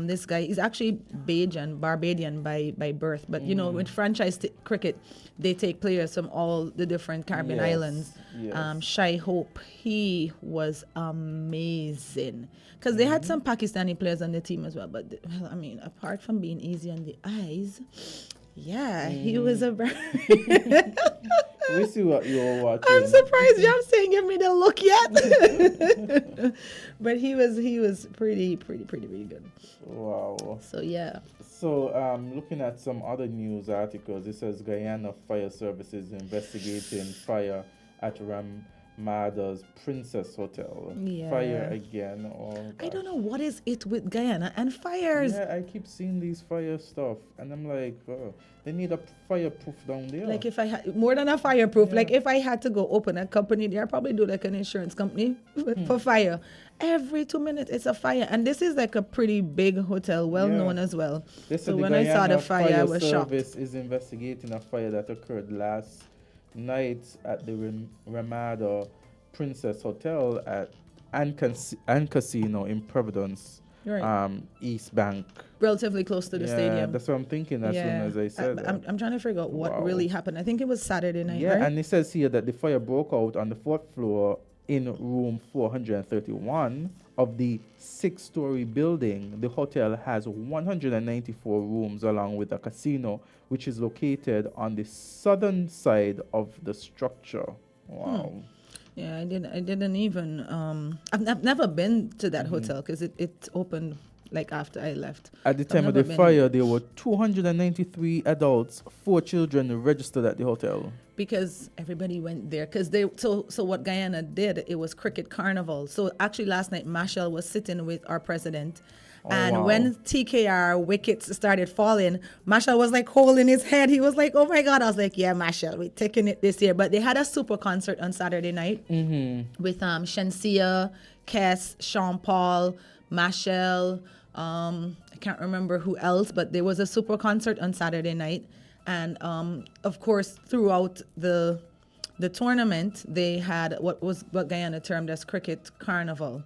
this guy is actually Barbadian by birth. But, you know, with franchise cricket, they take players from all the different Caribbean islands. Yes. Shai Hope, he was amazing. Because they had some Pakistani players on the team as well. But, I mean, apart from being easy on the eyes, yeah, he was a very... We see what you're watching. I'm surprised Jam saying give me the look yet. But he was pretty good. Wow. So yeah. So looking at some other news articles, it says Guyana Fire Services investigating fire at Ramada's Princess Hotel. Yeah. Fire again. Oh, I don't know what is it with Guyana and fires. yeah, I keep seeing these fire stuff, and I'm like, oh, they need a fireproof down there. Like if I had more than a fireproof, like if I had to go open a company there, I'd probably do like an insurance company for fire. Every 2 minutes it's a fire, and this is like a pretty big hotel, well known as well. So when I saw the fire, I was shocked. Service is investigating a fire that occurred last night at the Ramada Princess Hotel and Casino in Providence, Right. East Bank. Relatively close to the stadium. That's what I'm thinking as soon as I said that. I'm trying to figure out what really happened. I think it was Saturday night, Yeah, right? and it says here that the fire broke out on the 4th floor in room 431 of the 6-story building. The hotel has 194 rooms along with a casino, which is located on the southern side of the structure. Wow. Yeah, I didn't even. I've never been to that hotel because it opened like after I left. At the So I've time of never the been fire, there were 293 adults, 4 children registered at the hotel. because everybody went there because so what Guyana did, it was cricket carnival. So actually last night Mashal was sitting with our president. And when TKR wickets started falling, Mashal was like holding his head. He was like, oh my God. I was like, yeah, Mashal, we're taking it this year. But they had a super concert on Saturday night with Shensia, Kes, Sean Paul, Mashal. I can't remember who else, but there was a super concert on Saturday night. And of course, throughout the tournament, they had what Guyana termed as cricket carnival.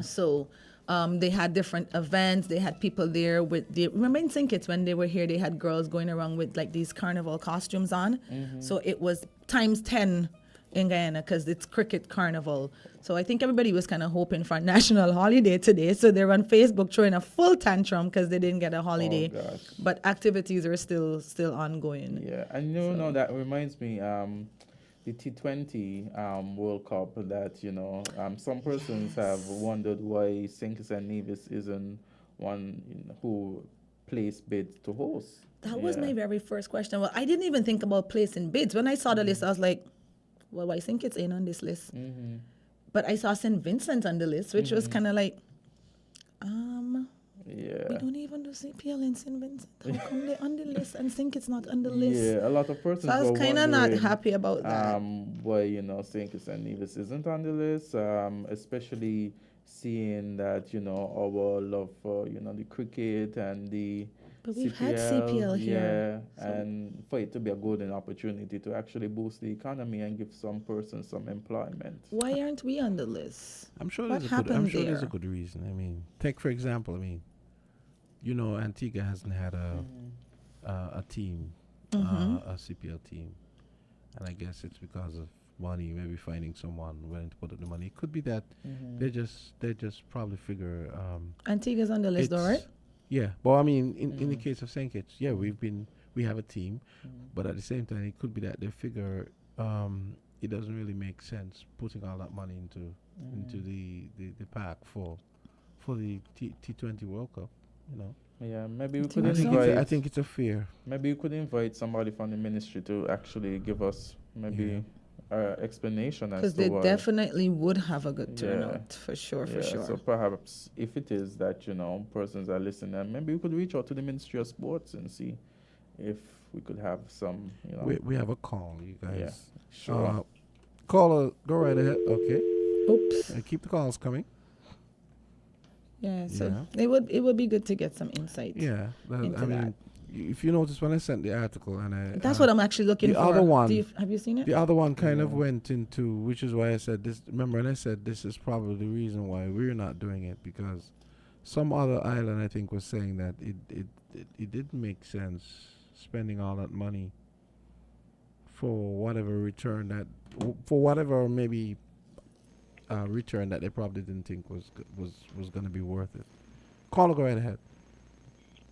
So they had different events. They had people there remember in St. Kitts when they were here, they had girls going around with like these carnival costumes on. So it was times 10 in Guyana because it's cricket carnival. So I think everybody was kind of hoping for a national holiday today. So they're on Facebook throwing a full tantrum because they didn't get a holiday. Oh, gosh. But activities are still ongoing. Yeah, and you know that reminds me, the T20 World Cup that, some persons have wondered why St. Kitts and Nevis isn't one who placed bids to host. That was my very first question. Well, I didn't even think about placing bids. When I saw the list, I was like, well, why St. Kitts ain't on this list? But I saw St. Vincent on the list, which was kind of like, we don't even do CPL in St. Vincent. How come they're on the list and St. Kitts not on the list? Yeah, a lot of persons So I was kind of not happy about that. Why, St. Kitts and Nevis isn't on the list, especially seeing that, our love for, the cricket and the But we've had CPL here. Yeah, and for it to be a golden opportunity to actually boost the economy and give some persons some employment. Why aren't we on the list? I'm sure What there's a happened there's a there? good reason. I mean, take for example. I mean, Antigua hasn't had a team, a CPL team, and I guess it's because of money. Maybe finding someone willing to put up the money. It could be that they just probably figure. Antigua's on the list, all right? Yeah, but I mean, in the case of St. Kitts, yeah, we have a team, but at the same time, it could be that they figure it doesn't really make sense putting all that money into the pack for the T20 World Cup, Yeah, maybe we I could think invite. I think it's a fear. Maybe we could invite somebody from the ministry to actually give us maybe explanation as Because to they why. definitely would have a good Yeah. turnout, for sure, for sure. So perhaps if it is that, persons are listening, maybe we could reach out to the Ministry of Sports and see if we could have some, We have a call, you guys. Yeah, sure. Caller, go right ahead. Okay. Oops. Keep the calls coming. Yeah, so Yeah. it would be good to get some insight. Yeah, into I mean, that. if you notice when I sent the article and That's what I'm actually looking the for. other one, Have you seen it? The other one kind of went into, which is why I said this. Remember, and I said this is probably the reason why we're not doing it, because some other island I think was saying that it didn't make sense spending all that money for whatever return for whatever maybe return that they probably didn't think was going to be worth it. Caller, go right ahead.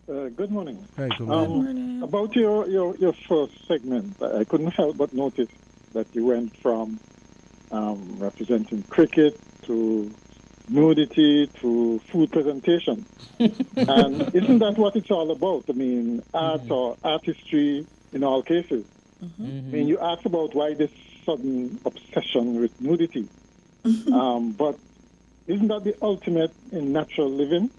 Good morning. Hey, good morning. About your first segment, I couldn't help but notice that you went from representing cricket to nudity to food presentation. And isn't that what it's all about? I mean, art or artistry in all cases. I mean, you asked about why this sudden obsession with nudity. But isn't that the ultimate in natural living?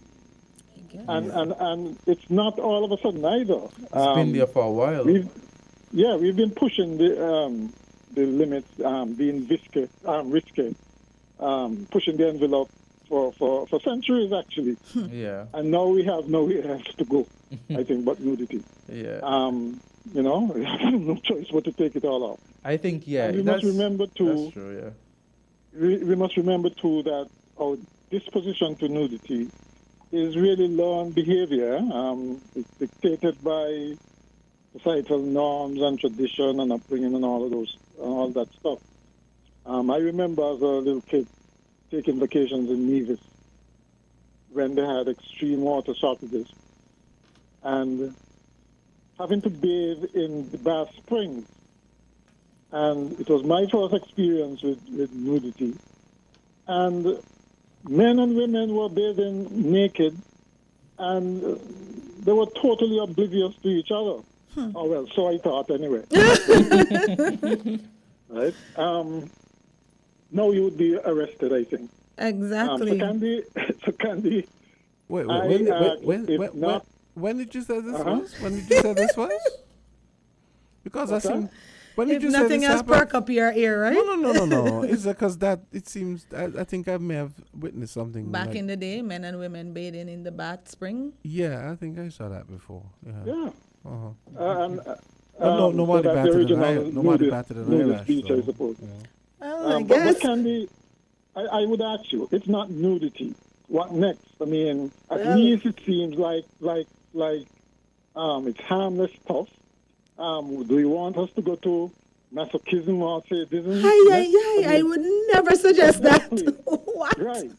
And it's not all of a sudden either. It's been there for a while. We've been pushing the limits, being risky, pushing the envelope for centuries actually. Yeah. And now we have nowhere else to go, I think, but nudity. Yeah. We have no choice but to take it all off. I think, yeah. And we must remember too. That's true, yeah. We must remember too that our disposition to nudity is really learned behavior. It's dictated by societal norms and tradition and upbringing and all that stuff. I remember as a little kid taking vacations in Nevis when they had extreme water shortages and having to bathe in the Bath Springs. And it was my first experience with nudity. And men and women were bathing naked, and they were totally oblivious to each other. Oh, well, so I thought anyway. Right? Now you would be arrested, I think. Exactly. So Candy. Wait, when did you say this was? When did you say this was? Because I seem. When If did you say nothing this else happened? perk up your ear, right? No. It's because that it seems. I think I may have witnessed something Back like, in the day, men and women bathing in the Bath Spring. Yeah, I think I saw that before. Yeah. But nobody so that's the batted an original nobody batted an eyelash. beach, though. I suppose. Well, I But guess. Candy, I would ask you, it's not nudity. What next? I mean, at least it seems like it's harmless stuff. Do you want us to go to masochism or sadism? I would never suggest that. What? Right.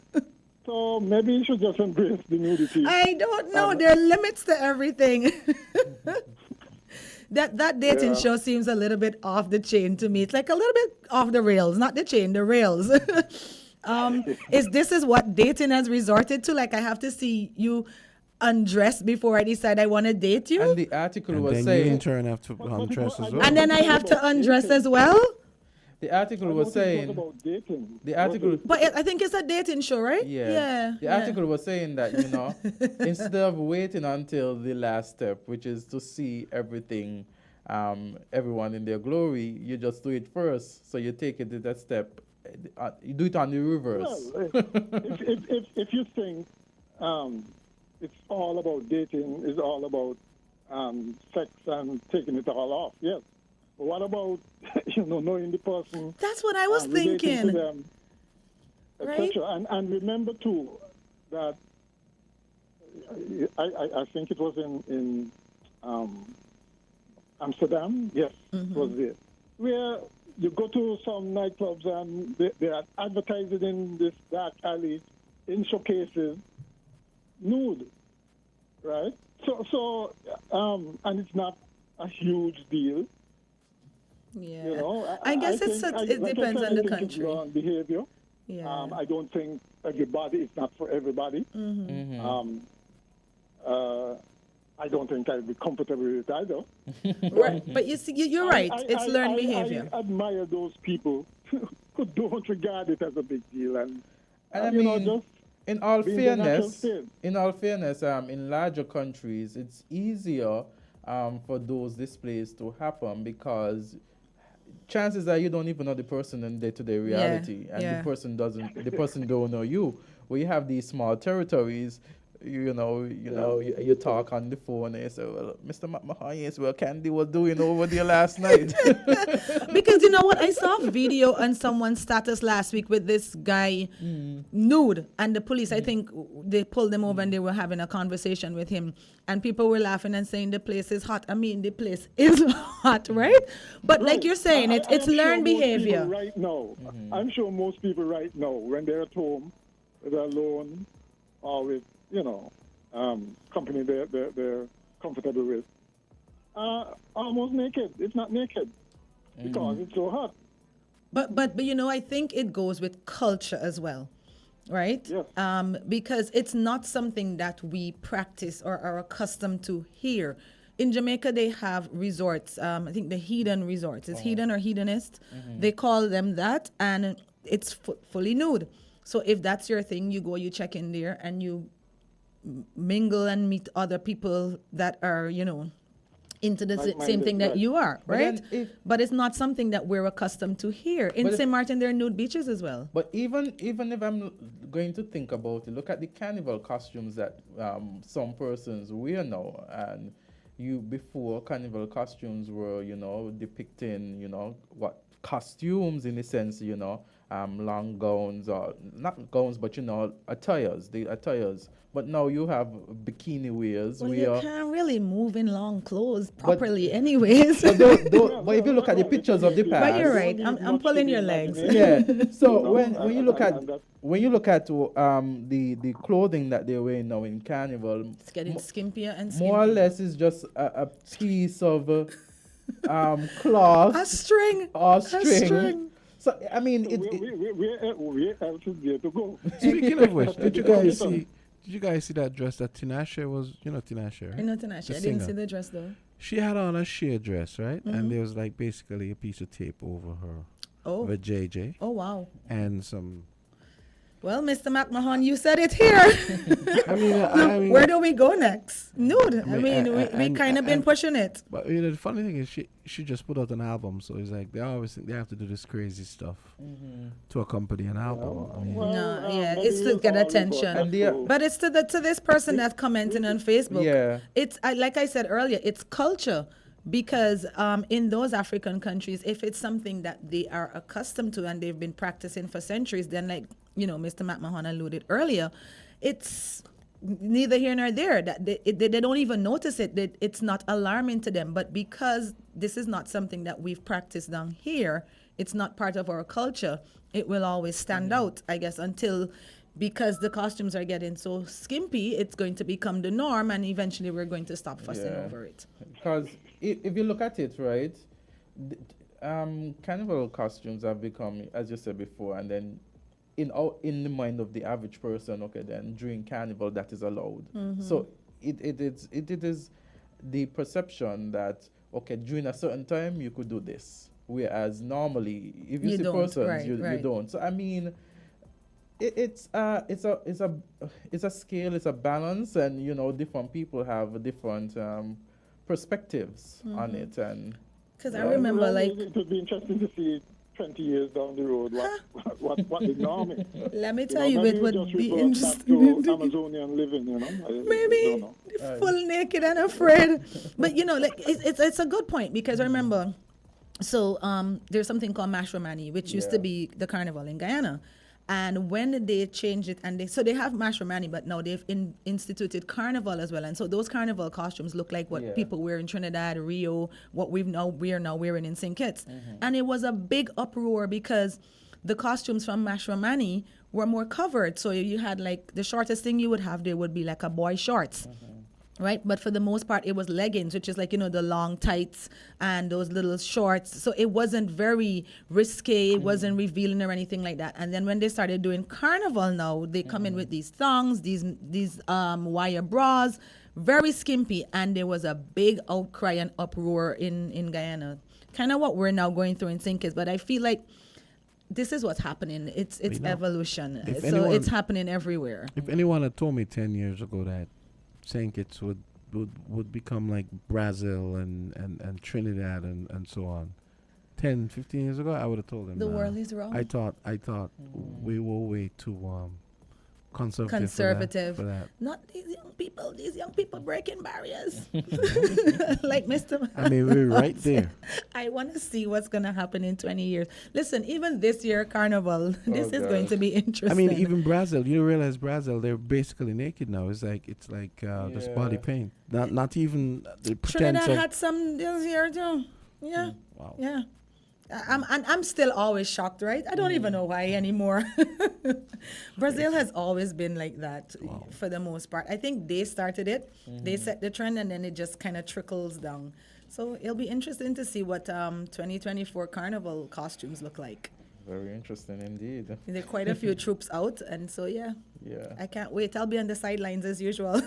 So maybe you should just embrace the nudity. I don't know. There are limits to everything. That dating show seems a little bit off the chain to me. It's like a little bit off the rails, not the chain, the rails. Is what dating has resorted to? Like I have to see you undress before I decide I want to date you? And the article was then saying. you in turn have to undress as well. And then I have to undress as well? The article was saying. The article. But I think it's a dating show, right? Yeah. The article was saying that, instead of waiting until the last step, which is to see everything, everyone in their glory, you just do it first. So you take it to that step. You do it on the reverse. Well, if you think it's all about dating. It's all about sex and taking it all off. Yes. But what about knowing the person? That's what I was relating thinking. to them, etc. And remember too that I think it was in Amsterdam. Yes, it was there, where you go to some nightclubs and they are advertising in this dark alley in showcases nude, right? So and it's not a huge deal. Yeah. I guess it depends on the country. It's behavior. Yeah. I don't think everybody. It's not for everybody. I don't think I'd be comfortable with it either. Right. But you see, you're right. It's learned behavior. I admire those people who don't regard it as a big deal, and I you know, mean, just in all being the natural fairness, state. in larger countries, it's easier for those displays to happen because chances are you don't even know the person in day-to-day reality, and the person don't know you. When you have these small territories, you talk on the phone and you say, well, Mr. McMahon, yes, well, Candy was doing over there last night. Because you know what? I saw a video on someone's status last week with this guy nude, and the police, I think they pulled him over and they were having a conversation with him, and people were laughing and saying the place is hot. I mean, the place is hot, right? But like you're saying, it's learned behavior. Right now, I'm sure most people right now, when they're at home, they're alone or with company they're comfortable with, almost naked. It's not naked because it's so hot. But I think it goes with culture as well, right? Yes. Because it's not something that we practice or are accustomed to here. In Jamaica, they have resorts. I think the heathen resorts. It's heathen or hedonist. They call them that, and it's fully nude. So if that's your thing, you go, you check in there, and you mingle and meet other people that are, into the same thing that you are, right? But it's not something that we're accustomed to here. In St. Martin, there are nude beaches as well. But even if I'm going to think about it, look at the carnival costumes that some persons wear now. And before carnival costumes were, depicting, what costumes in a sense, long gowns, or not gowns, but the attires. But now you have bikini wears. Well, you can't really move in long clothes properly, anyways. But if you look at the pictures of the past, but you're right. I'm pulling your legs. Yeah. So when you look at the clothing that they're wearing now in carnival, it's getting skimpier and skimpier. More or less, it's just a piece of cloth, a string. So I mean, where else is there to go? Speaking of which, did you guys see that dress that Tinashe was? Tinashe, right? I know Tinashe. I didn't see the dress though. She had on a sheer dress, right? And there was like basically a piece of tape over her. Oh. With JJ. Oh wow. And some. Well, Mr. McMahon, you said it here. I mean, where do we go next? Nude. We kind of been pushing it. But the funny thing is, she just put out an album, so it's like they always think they have to do this crazy stuff to accompany an album. It's to get attention. But it's to this person that's commenting on Facebook. Yeah. It's like I said earlier, it's culture. Because in those African countries, if it's something that they are accustomed to and they've been practicing for centuries, then like, Mr. McMahon alluded earlier, it's neither here nor there. That they don't even notice it. It's not alarming to them. But because this is not something that we've practiced down here, it's not part of our culture, it will always stand out, I guess, because the costumes are getting so skimpy, it's going to become the norm, and eventually we're going to stop fussing over it. Because if you look at it, right, carnival costumes have become, as you said before, and then in the mind of the average person, okay, then during carnival that is allowed. So it is the perception that, okay, during a certain time you could do this, whereas normally if you see persons, you don't. So I mean, it's a scale, it's a balance, and different people have different perspectives on it. And because I remember, like, it would be interesting to see 20 years down the road what the norm is. Let me You tell know, you, maybe it we would just be revert back interesting. to Amazonian living, you know. I Maybe don't know. full naked and afraid. But like it's a good point because remember, so there's something called Mashramani, which used to be the carnival in Guyana. And when they changed it, and they have Mashramani, but now they've instituted carnival as well. And so those carnival costumes look like what people wear in Trinidad, Rio, what we are now wearing in St. Kitts. And it was a big uproar because the costumes from Mashramani were more covered. So you had like the shortest thing you would have there would be like a boy shorts. Right, but for the most part, it was leggings, which is like, the long tights and those little shorts. So it wasn't very risque, it wasn't revealing or anything like that. And then when they started doing carnival now, they come in with these thongs, these wire bras, very skimpy. And there was a big outcry and uproar in Guyana. Kind of what we're now going through in St. Kitts. But I feel like this is what's happening. It's evolution. So it's happening everywhere. If anyone had told me 10 years ago that St. Kitts would become like Brazil and Trinidad and so on. 10, 15 years ago, I would have told them the world is wrong. I thought we were way too conservative for that. Not these young people breaking barriers. Like Mr. I mean, we're right there. I want to see what's going to happen in 20 years. Listen, even this year, Carnival, this is going to be interesting. I mean, even Brazil, you realize Brazil, they're basically naked now. It's like just body paint. Not even the pretense Trinidad of... had some this year too. Yeah. Wow. Yeah. I'm still always shocked, right? I don't even know why anymore. Brazil has always been like that for the most part. I think they started it, they set the trend, and then it just kind of trickles down. So it'll be interesting to see what 2024 carnival costumes look like. Very interesting indeed. There are quite a few troops out, and so I can't wait. I'll be on the sidelines as usual,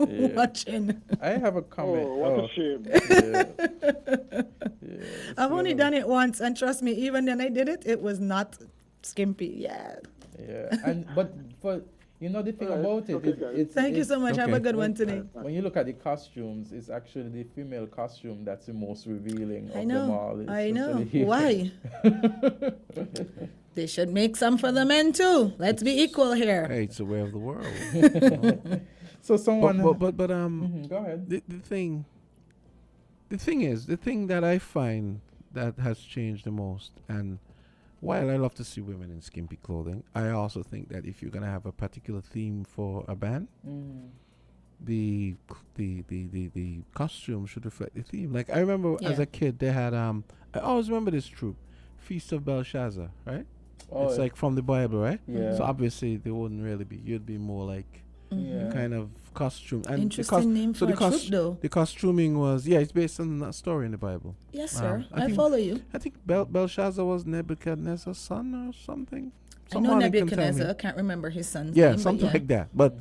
watching. I have a comment. Oh, what a shame. I've only done it once, and trust me, even then I did it, it was not skimpy. Yeah. But for the thing about it, thank you so much. Have a good one today. When you look at the costumes, it's actually the female costume that's the most revealing of I them all. I know. Why? They should make some for the men too. Let's be equal here. Hey, it's the way of the world. So someone. But go ahead. The thing that I find that has changed the most, and while I love to see women in skimpy clothing, I also think that if you're gonna have a particular theme for a band, the costume should reflect the theme. Like I remember as a kid, they had I always remember this troupe, Feast of Belshazzar, right? It's like from the Bible, right? Yeah. So obviously they wouldn't really be. You'd be more like kind of costume. And interesting name for a troupe, though. The costuming was it's based on a story in the Bible. Yes, sir. I follow you. I think Belshazzar was Nebuchadnezzar's son or something. I know Nebuchadnezzar. I can't remember his son's name. Yeah, something like that. But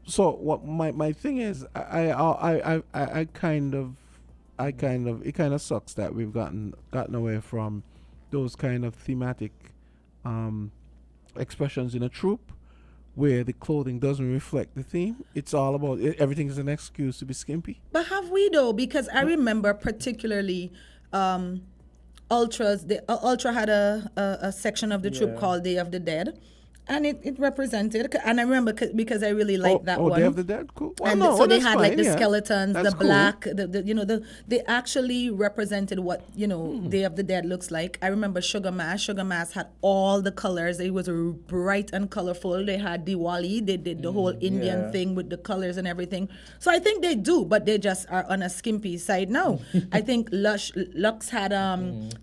so what my thing is, I kind of it kind of sucks that we've gotten away from those kind of thematic expressions in a troupe where the clothing doesn't reflect the theme. It's all about everything is an excuse to be skimpy. But have we though? Because I remember particularly Ultras. Ultra had a section of the troupe called Day of the Dead. And it represented, and I remember because I really liked that one. Day of the Dead, cool. Well, and so they had like the skeletons, that's the black, they actually represented what Day of the Dead looks like. I remember Sugar Mash. Sugar Mash had all the colors. It was bright and colorful. They had Diwali. They did the whole Indian thing with the colors and everything. So I think they do, but they just are on a skimpy side now. I think Lux had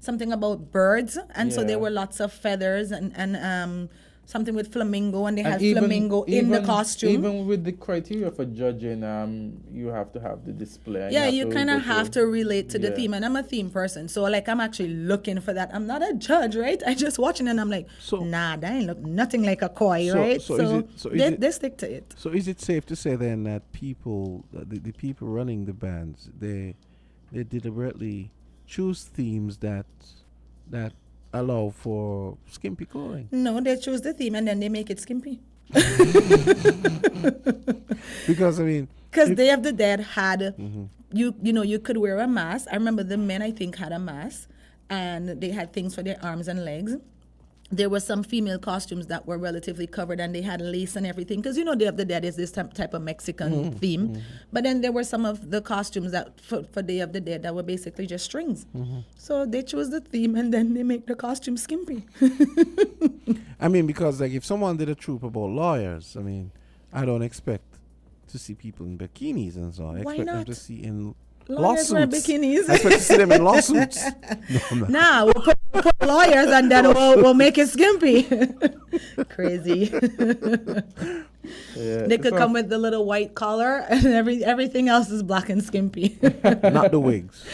something about birds, and so there were lots of feathers and something with flamingo, and they had flamingo in the costume. Even with the criteria for judging, you have to have the display. Yeah, you kind of have to relate to the theme, and I'm a theme person, so like I'm actually looking for that. I'm not a judge, right? I just watching and I'm like, nah, that ain't look nothing like a koi, right? So they stick to it. So is it safe to say then that people, the people running the bands, they deliberately choose themes that allow for skimpy clothing? No, they choose the theme and then they make it skimpy. Because Day of the Dead had you could wear a mask. I remember the men I think had a mask, and they had things for their arms and legs. There were some female costumes that were relatively covered, and they had lace and everything, because Day of the Dead is this type of Mexican theme. But then there were some of the costumes that for Day of the Dead that were basically just strings. So they chose the theme, and then they make the costume skimpy. I mean, because like if someone did a troop about lawyers, I mean, I don't expect to see people in bikinis and so on. I Why expect them not? to see in Lawyers wear lawsuits. bikinis. I expect to see them in lawsuits. No, I'm not. Nah, we'll put lawyers, and then we'll make it skimpy. Crazy. They could come with the little white collar, and everything else is black and skimpy. Not the wigs.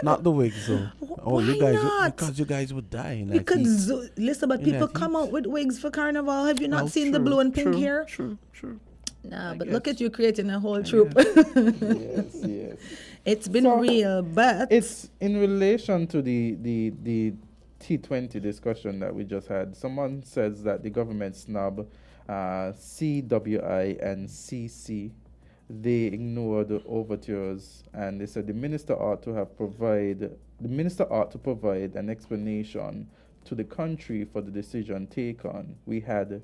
Not the wigs, though. Oh, Why you guys, not? because you guys would die in that Because heat. listen, but In people that come heat. out with wigs for carnival. Have you not Oh, seen the true, blue and pink true, hair? True. Nah, but look at you creating a whole troop. Yes. It's been real, but it's in relation to the T20 discussion that we just had. Someone says that the government snub CWI and CC. They ignored the overtures, and they said the minister ought to provide an explanation to the country for the decision taken. We had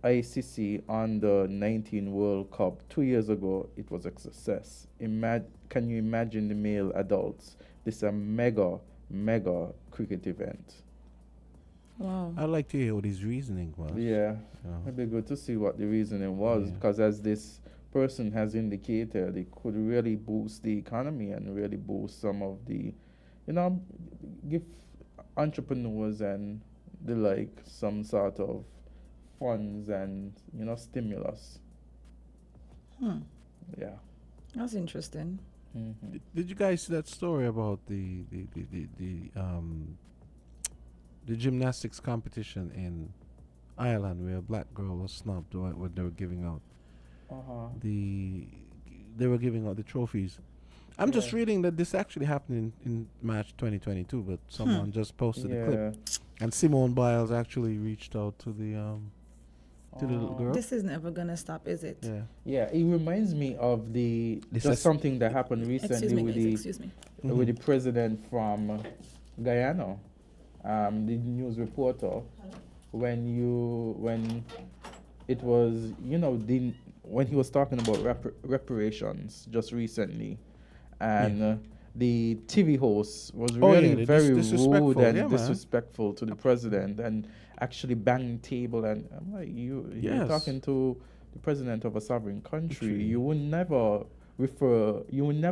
ICC under 19 World Cup 2 years ago. It was a success. Can you imagine the male adults? This is a mega cricket event. Wow. I'd like to hear what his reasoning was. Yeah, So, it'd be good to see what the reasoning was, because as this person has indicated, it could really boost the economy and really boost some of the, give entrepreneurs and the like some sort of funds and stimulus. Yeah. That's interesting. Did you guys see that story about the gymnastics competition in Ireland where a black girl was snubbed when they were giving out they were giving out the trophies? I'm just reading that this actually happened in March 2022, but someone just posted a clip, and Simone Biles actually reached out to the little girl. This is never gonna stop, is it? Yeah, it reminds me of just something that happened recently with the president from Guyana, the news reporter, when it was when he was talking about reparations just recently, and the TV host was really very rude and disrespectful to the president, and actually banging table. And I'm like, you're talking to the president of a sovereign country. You would never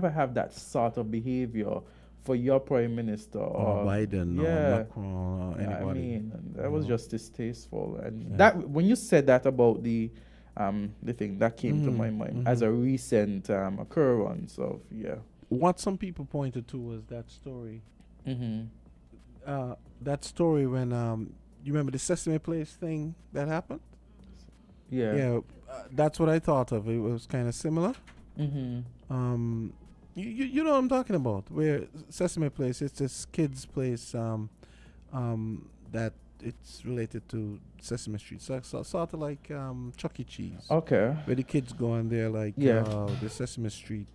have that sort of behavior for your prime minister or Biden or Macron or anybody. I mean, that was just distasteful. And that when you said that about the thing, that came to my mind as a recent occurrence of What some people pointed to was that story. That story when you remember the Sesame Place thing that happened? Yeah, that's what I thought of. It was kind of similar. You know what I'm talking about? Where Sesame Place, it's this kids' place that it's related to Sesame Street, so sort of like Chuck E. Cheese. Okay. Where the kids go and they're like the Sesame Street,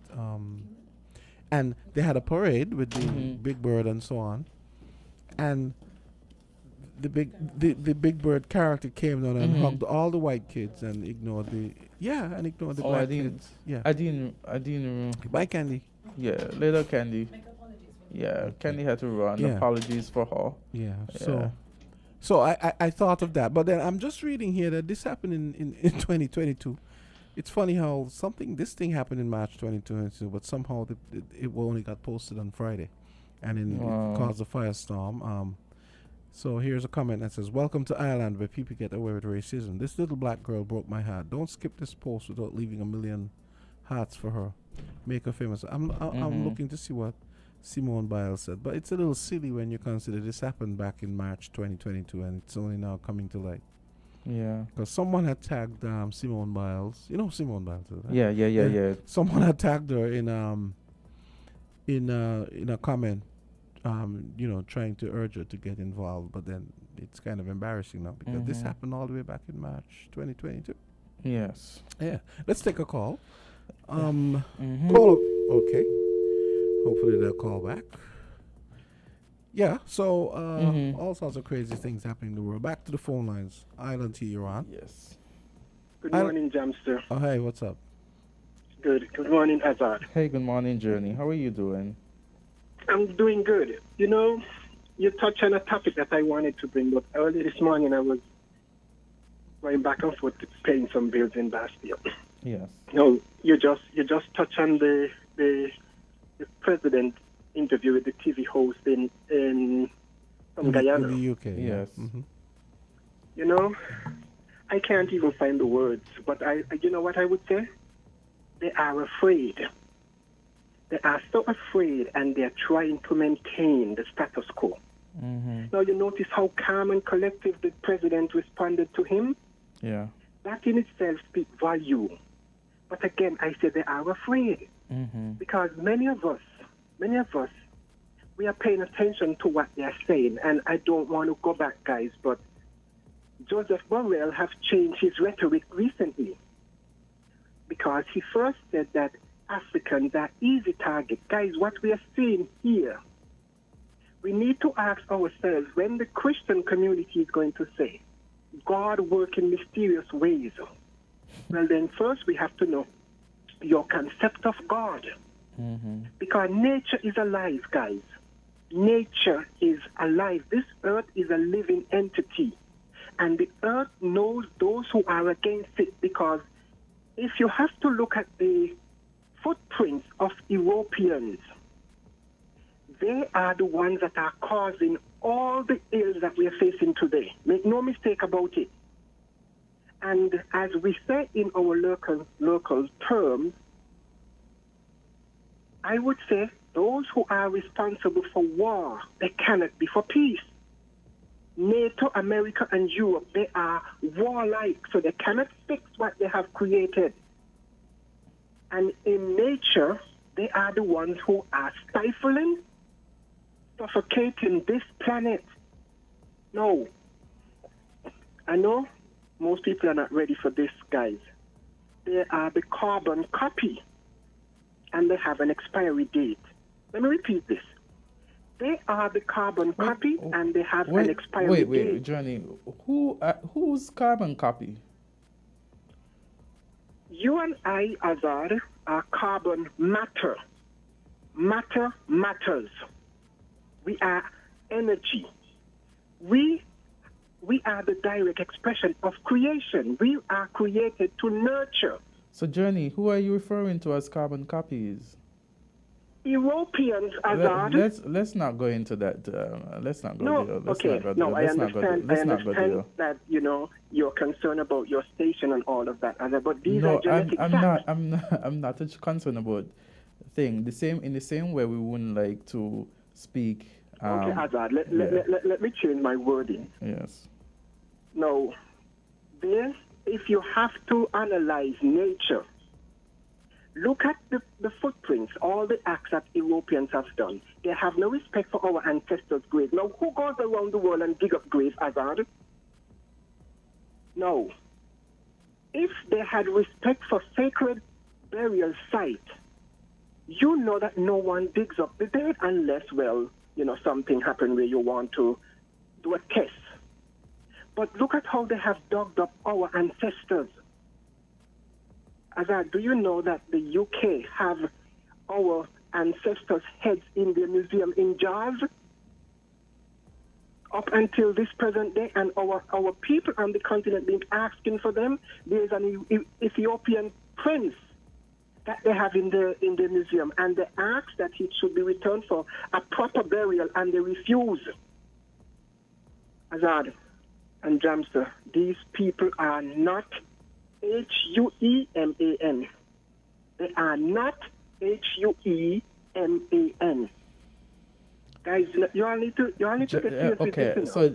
and they had a parade with the Big Bird and so on, and the Big Bird character came down and hugged all the white kids and ignored the black kids. Yeah, I didn't. Bye, Candy. Yeah, little Candy. Yeah, Candy had to run. Yeah. Apologies for her. Yeah. So I thought of that, but then I'm just reading here that this happened in 2022. It's funny how this thing happened in March 2022, but somehow it only got posted on Friday, and it caused a firestorm. So here's a comment that says, "Welcome to Ireland, where people get away with racism. This little black girl broke my heart. Don't skip this post without leaving 1 million hearts for her. Make her famous." I'm looking to see what Simone Biles said, but it's a little silly when you consider this happened back in March 2022, and it's only now coming to light. Yeah. Because someone had tagged Simone Biles. You know who Simone Biles is, right? Yeah. Someone had tagged her in a comment. Trying to urge her to get involved, but then it's kind of embarrassing now because this happened all the way back in March 2022. Yes. Yeah. Let's take a call. Call. Okay. Hopefully they'll call back. Yeah, so Mhm. all sorts of crazy things happening in the world. Back to the phone lines. Island T, you're on. Yes. Good morning, Jamster. Oh, hey, what's up? Good. Good morning, Azard. Hey, good morning, Journey. How are you doing? I'm doing good. You know, you touched on a topic that I wanted to bring up. Early this morning, I was going back and forth paying some bills in Bastille. Yes. No, you just touched on the president interview with the TV host from Guyana. In the UK. Yes. Mm-hmm. You know, I can't even find the words, but you know what I would say? They are afraid. They are so afraid, and they're trying to maintain the status quo. Mm-hmm. Now, you notice how calm and collective the president responded to him? Yeah. That in itself speaks value. But again, I say they are afraid. Mm-hmm. Because many of us, we are paying attention to what they are saying. And I don't want to go back, guys, but Joseph Borrell have changed his rhetoric recently. Because he first said that Africans are easy target. Guys, what we are seeing here, we need to ask ourselves when the Christian community is going to say, God work in mysterious ways. Well, then first we have to know your concept of God. Mm-hmm. Because nature is alive, guys. Nature is alive. This earth is a living entity. And the earth knows those who are against it, because if you have to look at the footprints of Europeans, they are the ones that are causing all the ills that we are facing today. Make no mistake about it. And as we say in our local terms, I would say those who are responsible for war, they cannot be for peace. NATO, America, and Europe, they are warlike, so they cannot fix what they have created. And in nature, they are the ones who are stifling, suffocating this planet. No. I know most people are not ready for this, guys. They are the carbon copy, and they have an expiry date. Let me repeat this. They are the carbon copy, and they have an expiry date. Wait, Johnny. Who's carbon copy? You and I, Azard, are carbon matter. Matter matters. We are energy. We are the direct expression of creation. We are created to nurture. So, Journey, who are you referring to as carbon copies? Europeans, Azard. Let's not go into that. Let's not go there. I understand that you're concerned about your station and all of that, Azard. But these are genetic facts. I'm not concerned about thing. In the same way, we wouldn't like to speak. Okay, Azard. Let me change my wording. Yes. No, if you have to analyze nature, look at the footprints, all the acts that Europeans have done. They have no respect for our ancestors' graves. Now, who goes around the world and dig up graves, Azard? No. If they had respect for sacred burial site, you know that no one digs up the dead unless, something happened where you want to do a test. But look at how they have dug up our ancestors. Azad, do you know that the UK have our ancestors' heads in their museum in jars? Up until this present day, and our people on the continent been asking for them. There's an Ethiopian prince that they have in the museum, and they ask that it should be returned for a proper burial, and they refuse. Azad and Jamster, these people are not Hueman. They are not Hueman. Guys, you all need to get serious. Okay, so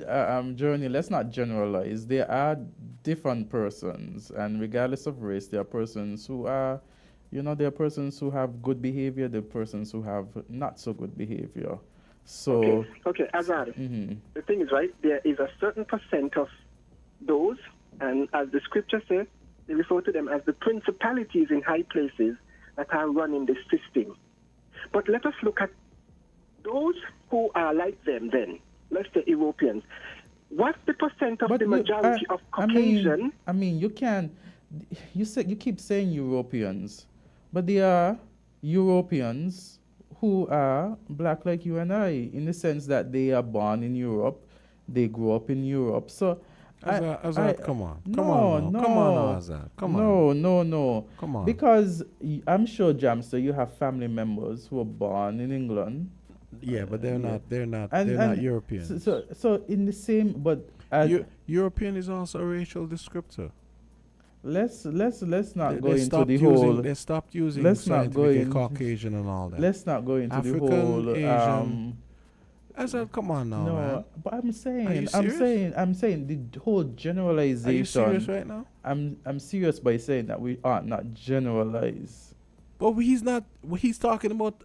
Journey, let's not generalize. There are different persons, and regardless of race, there are persons who are, there are persons who have good behavior, there are persons who have not so good behavior. So okay, Azad. The thing is, right, there is a certain percent of those, and as the scripture says, they refer to them as the principalities in high places that are running this system. But let us look at those who are like them, then let's say Europeans, what's the percent of the majority of Caucasian? I mean, you can't. You keep saying Europeans, but they are Europeans who are black like you and I, in the sense that they are born in Europe, they grew up in Europe. So, Azard, come on, no, come on, no, come on, Azard, come on. No, come on. Because I'm sure, Jamster, you have family members who are born in England. Yeah, but they're not And Europeans. So in the same, but European is also a racial descriptor. Let's not go They into stopped the using- whole. They stopped using Let's not go scientific in. Caucasian and all that. Let's not go into African, the whole. Asian. Azard, come on now, No, man. but I'm saying, Are you serious? I'm saying the whole generalization. Are you serious right now? I'm serious by saying that we ought not generalize. But he's not. He's talking about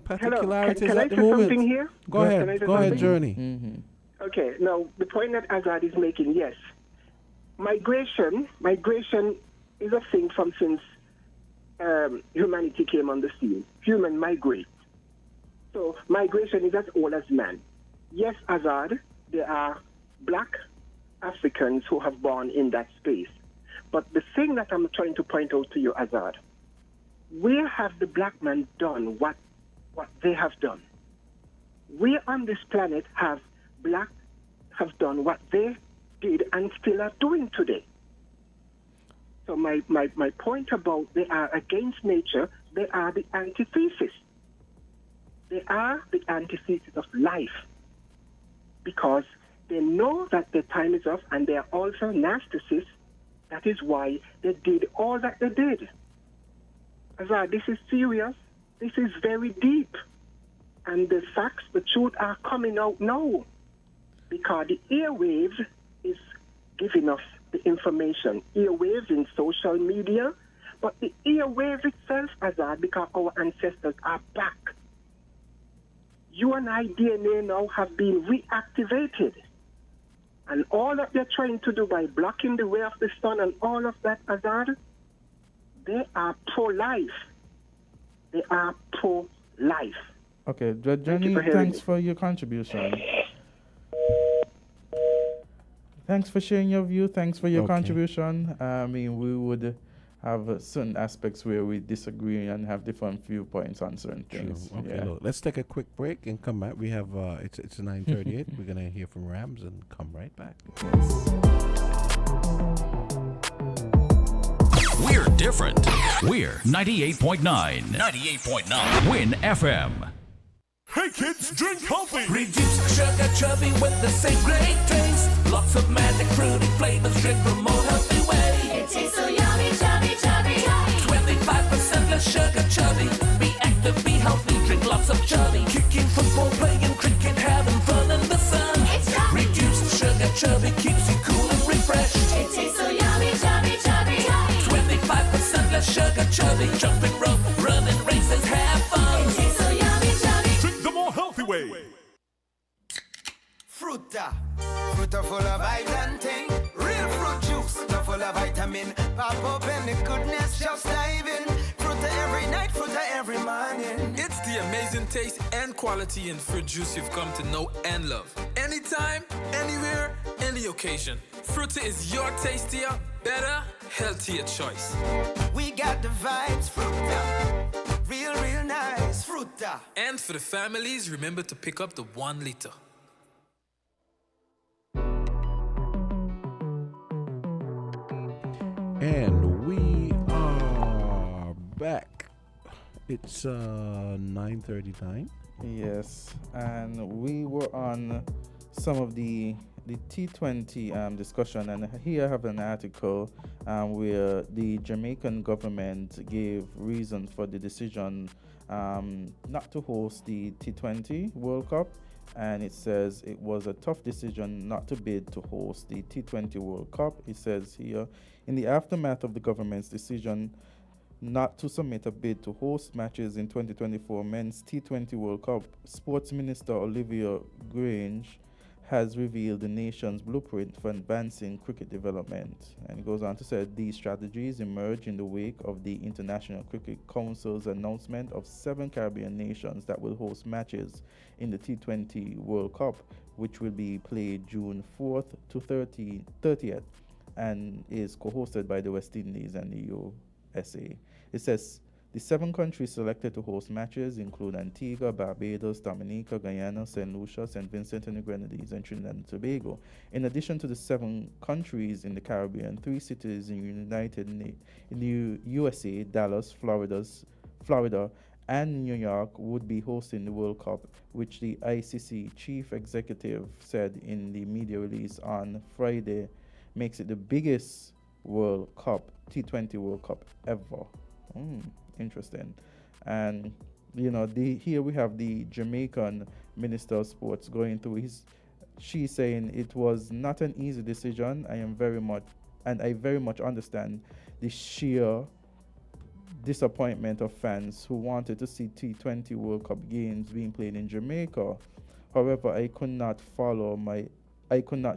particularities can I at the say moment. something here? Go Can I ahead. say Go ahead, something? Journey. Mm-hmm. Okay, now the point that Azad is making, yes, migration is a thing from since humanity came on the scene. Human migrate. So migration is as old as man. Yes, Azad, there are black Africans who have born in that space. But the thing that I'm trying to point out to you, Azad, where have the black man done what they have done? We on this planet have done what they did and still are doing today. So my point about they are against nature, they are the antithesis. They are the antithesis of life because they know that their time is off and they are also narcissists. That is why they did all that they did. Azar, this is serious. This is very deep. And the facts, the truth are coming out now because the airwaves is giving us the information. Airwaves in social media, but the airwaves itself, Azar, because our ancestors are back. You and I DNA now have been reactivated. And all that they're trying to do by blocking the way of the sun and all of that, Azad, they are pro-life. They are pro-life. Okay, Johnny, thanks for your contribution. Thanks for sharing your view. Thanks for your contribution. I mean, we would have certain aspects where we disagree and have different viewpoints on certain things. Okay, Yeah. look, let's take a quick break and come back. We have it's 9:38. We're gonna hear from Rams and come right back. We're different. We're 98.9. 98.9. Win FM. Hey kids, drink healthy. Reduce sugar chubby with the same great taste. Lots of magic fruity flavors. Drink the more healthy way. It tastes so yummy, chubby, chubby. 25% less sugar chubby. Be active, be healthy. Drink lots of chubby. Kicking football, playing cricket, having fun in the sun. It's chubby. Reduced sugar chubby keeps you cool and refreshed. It tastes so yummy, chubby, chubby. 25% less sugar chubby. Jumping rope, running races, have fun. It tastes so yummy, chubby. Drink the more healthy way. Fruta full of vitamin thing. Real fruit juice, no full of vitamin. Pop open the goodness, just dive in. Fruta every night, fruta every morning. It's the amazing taste and quality in fruit juice you've come to know and love. Anytime, anywhere, any occasion. Fruta is your tastier, better, healthier choice. We got the vibes, fruta. Real nice, fruta. And for the families, remember to pick up the 1 liter. And we are back. It's 9:39. Yes, and we were on some of the T20 discussion, and here I have an article where the Jamaican government gave reason for the decision not to host the T20 World Cup, and it says it was a tough decision not to bid to host the T20 World Cup. It says here, in the aftermath of the government's decision not to submit a bid to host matches in 2024 Men's T20 World Cup, Sports Minister Olivia Grange has revealed the nation's blueprint for advancing cricket development. And it goes on to say these strategies emerge in the wake of the International Cricket Council's announcement of 7 Caribbean nations that will host matches in the T20 World Cup, which will be played June 4th to 30th and is co-hosted by the West Indies and the USA. It says the 7 countries selected to host matches include Antigua, Barbados, Dominica, Guyana, St. Lucia, St. Vincent and the Grenadines, and Trinidad and Tobago. In addition to the 7 countries in the Caribbean, 3 cities in the USA, Dallas, Florida, and New York would be hosting the World Cup, which the ICC chief executive said in the media release on Friday makes it the biggest World Cup, T20 World Cup ever. Interesting. And here we have the Jamaican Minister of Sports going through she's saying it was not an easy decision. I very much understand the sheer disappointment of fans who wanted to see T20 World Cup games being played in Jamaica. However, I could not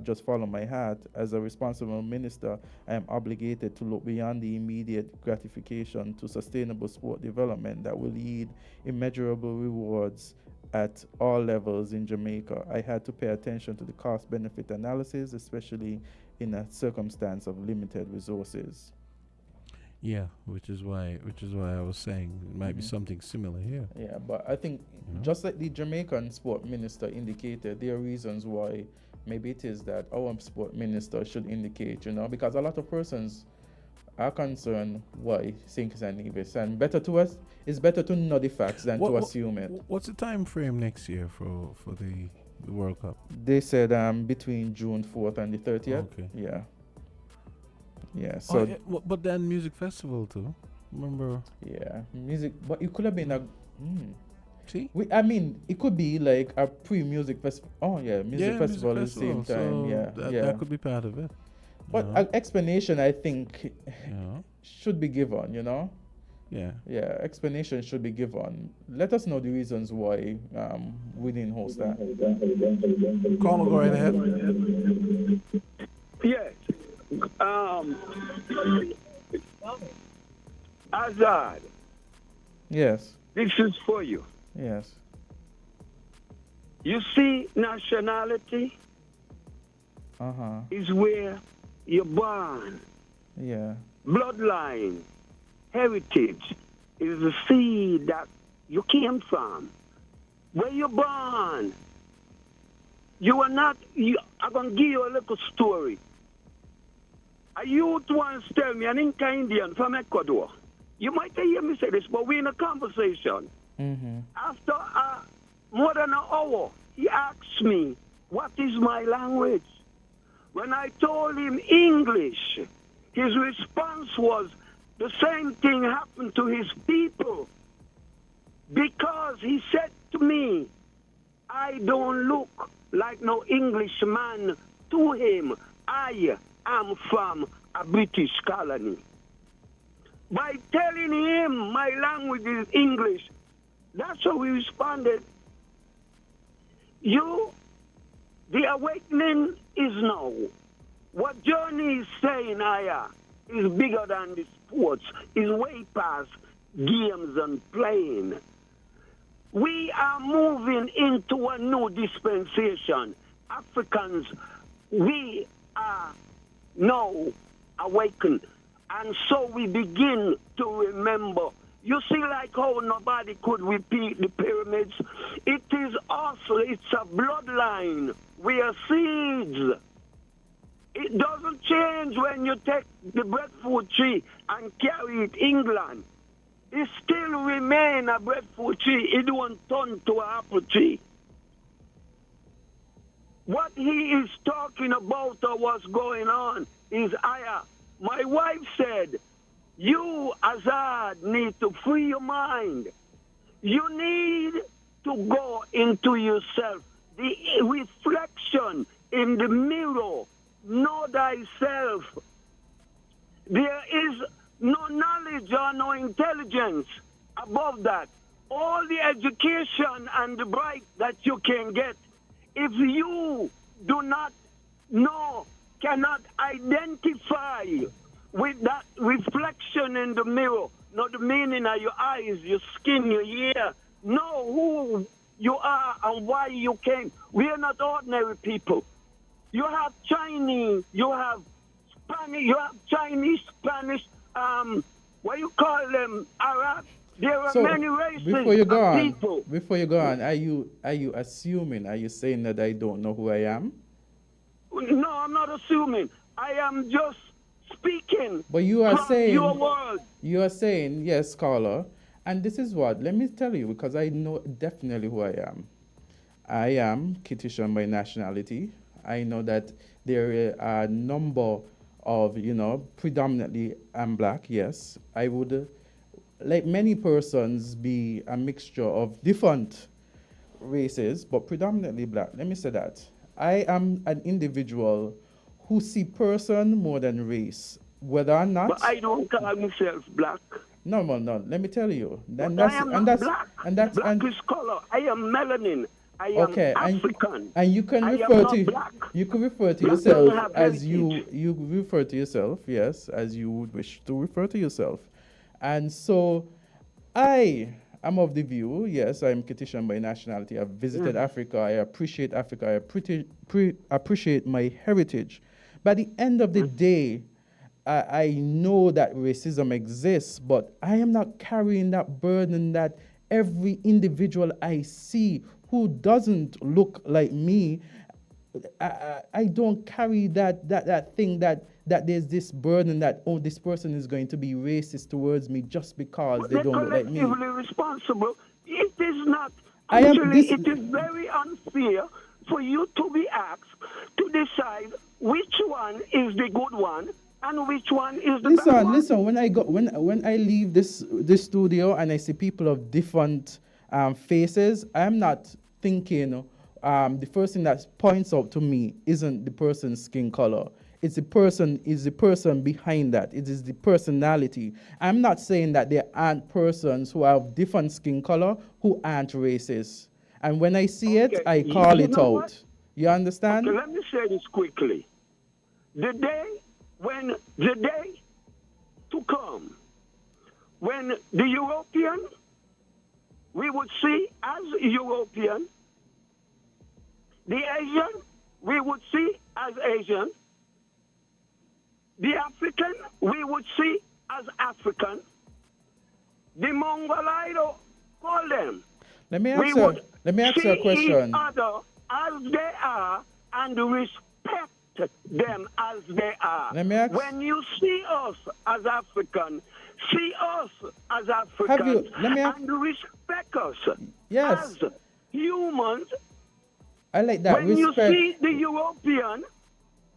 just follow my heart. As a responsible minister, I am obligated to look beyond the immediate gratification to sustainable sport development that will yield immeasurable rewards at all levels in Jamaica. I had to pay attention to the cost-benefit analysis, especially in a circumstance of limited resources. Yeah, which is why I was saying it might be something similar here. Yeah, but I think just like the Jamaican sport minister indicated, there are reasons why maybe it is that our sport minister should indicate, because a lot of persons are concerned why Sinkers and Nevis, and it's better to know the facts than to assume it. What's the time frame next year for the World Cup? They said between June 4th and the 30th. Okay. Yeah. So. But then music festival too. Remember? Yeah, music. But it could have been a. See? It could be like a pre-music festival. Oh yeah, music festival at the same time. That could be part of it. But an explanation, I think, should be given. Yeah. Yeah, explanation should be given. Let us know the reasons why we didn't host that. Call, go right ahead. Yes. Azard. Yes. This is for you. Yes. You see, nationality is where you're born. Yeah. Bloodline, heritage is the seed that you came from. Where you're born. You are not. I'm going to give you a little story. A youth once tell me, an Inca Indian from Ecuador. You might hear me say this, but we're in a conversation. After more than an hour, he asked me, what is my language? When I told him English, his response was, the same thing happened to his people. Because he said to me, I don't look like no Englishman to him. I am from a British colony. By telling him my language is English, that's how we responded. The awakening is now. What Johnny is saying, Aya, is bigger than the sports, is way past games and playing. We are moving into a new dispensation. Africans, we are now awakened. And so we begin to remember. You see, like how nobody could repeat the pyramids? It is also, it's a bloodline. We are seeds. It doesn't change when you take the breadfruit tree and carry it England. It still remain a breadfruit tree. It won't turn to an apple tree. What he is talking about or what's going on is higher. My wife said, you, Azard, need to free your mind. You need to go into yourself. The reflection in the mirror. Know thyself. There is no knowledge or no intelligence above that. All the education and the bright that you can get, if you do not know, cannot identify with that reflection in the mirror, not the meaning of your eyes, your skin, your ear, know who you are and why you came. We are not ordinary people. You have Chinese, you have Spanish, you have Chinese, Spanish, what you call them, Arab. There are many races before you go of on, people. before you go on, are you assuming? Are you saying that I don't know who I am? No, I'm not assuming. I am just speaking. But you are from saying your world. You are saying yes, caller. And this is what. Let me tell you, because I know definitely who I am. I am Kitishan by nationality. I know that there are a number of, predominantly I'm black. Yes, I would, like many persons, be a mixture of different races, but predominantly black. Let me say that. I am an individual who see person more than race, whether or not. But I don't call myself black. No. Let me tell you. But I am not black. Black is color. I am melanin. I am African. And you can I refer am not to black. you can refer to Black yourself doesn't have as heritage. you refer to yourself, yes, as you would wish to refer to yourself. And so I am of the view, yes, I'm Kitishan by nationality. I've visited Africa. I appreciate Africa. I appreciate my heritage. By the end of the day, I know that racism exists, but I am not carrying that burden that every individual I see who doesn't look like me, I don't carry that thing that there's this burden that, oh, this person is going to be racist towards me just because they don't look like me. Collectively responsible. It is not. I am Actually, this- it is very unfair for you to be asked to decide which one is the good one and which one is the bad one. Listen. When I leave this studio and I see people of different faces, I'm not thinking the first thing that points out to me isn't the person's skin color. It's the person behind that. It is the personality. I'm not saying that there aren't persons who have different skin color who aren't racist. And when I see it, I call You it know out. what? You understand? Okay, let me say this quickly. The day to come, when the European, we would see as European, the Asian, we would see as Asian, the African, we would see as African, the Mongolid, call them. Let me We ask would you a see question. each other as they are and respect them as they are. Let me ask- When you see us as African, see us as Africans and respect us Yes. as humans. I like that. When Respect. you see the European,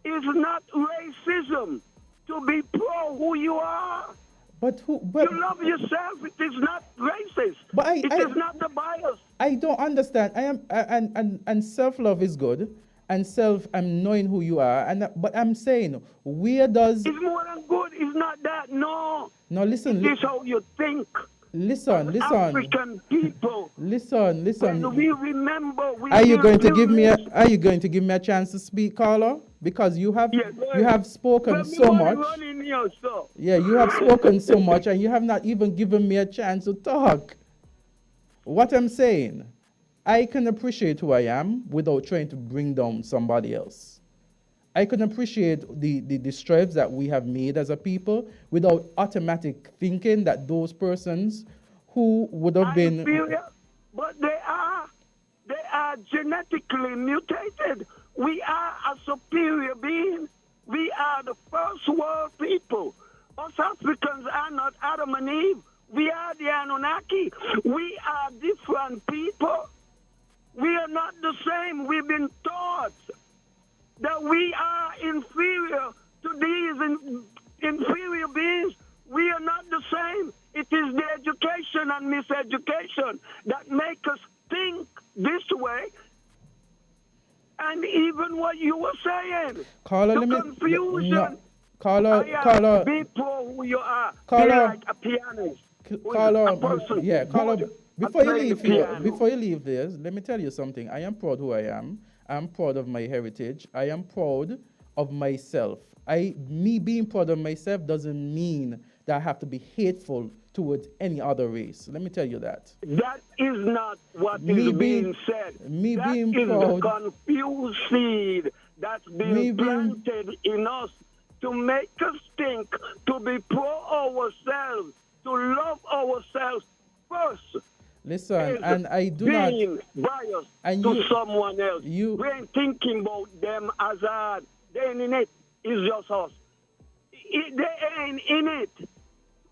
it's not racism to be pro who you are. But you love yourself. It is not racist. But it is not the bias. I don't understand. I am and self-love is good, and I'm knowing who you are. But I'm saying, where does It's more than good. It's not that. No. no listen? It is how you think. Listen. African people. Listen. When we remember. Are you going to give me a chance to speak, Carla? Because you have spoken so much. Yeah, you have spoken so much, and you have not even given me a chance to talk. What I'm saying, I can appreciate who I am without trying to bring down somebody else. I can appreciate the strides that we have made as a people without automatic thinking that those persons who would have been. Inferior, but they are genetically mutated. We are a superior being. We are the first world people. Us Africans are not Adam and Eve. We are the Anunnaki. We are different people. We are not the same. We've been taught that we are inferior to these inferior beings. We are not the same. It is the education and miseducation that make us think this way. And even what you were saying, Carla, the confusion. Carla, be pro who you are. Carla, be like a pianist. Carla, Carla, before you leave this, let me tell you something. I am proud who I am, I'm proud of my heritage. I am proud of myself. Me being proud of myself doesn't mean that I have to be hateful towards any other race. Let me tell you that. That is not what Me is being- being said. me That being is proud- the confused seed that's been planted in us to make us think, to be pro ourselves, to love ourselves first. Listen, Is and I do not. being biased and to you- someone else. you- We ain't thinking about them Azard. They ain't in it. It's just us. They ain't in it.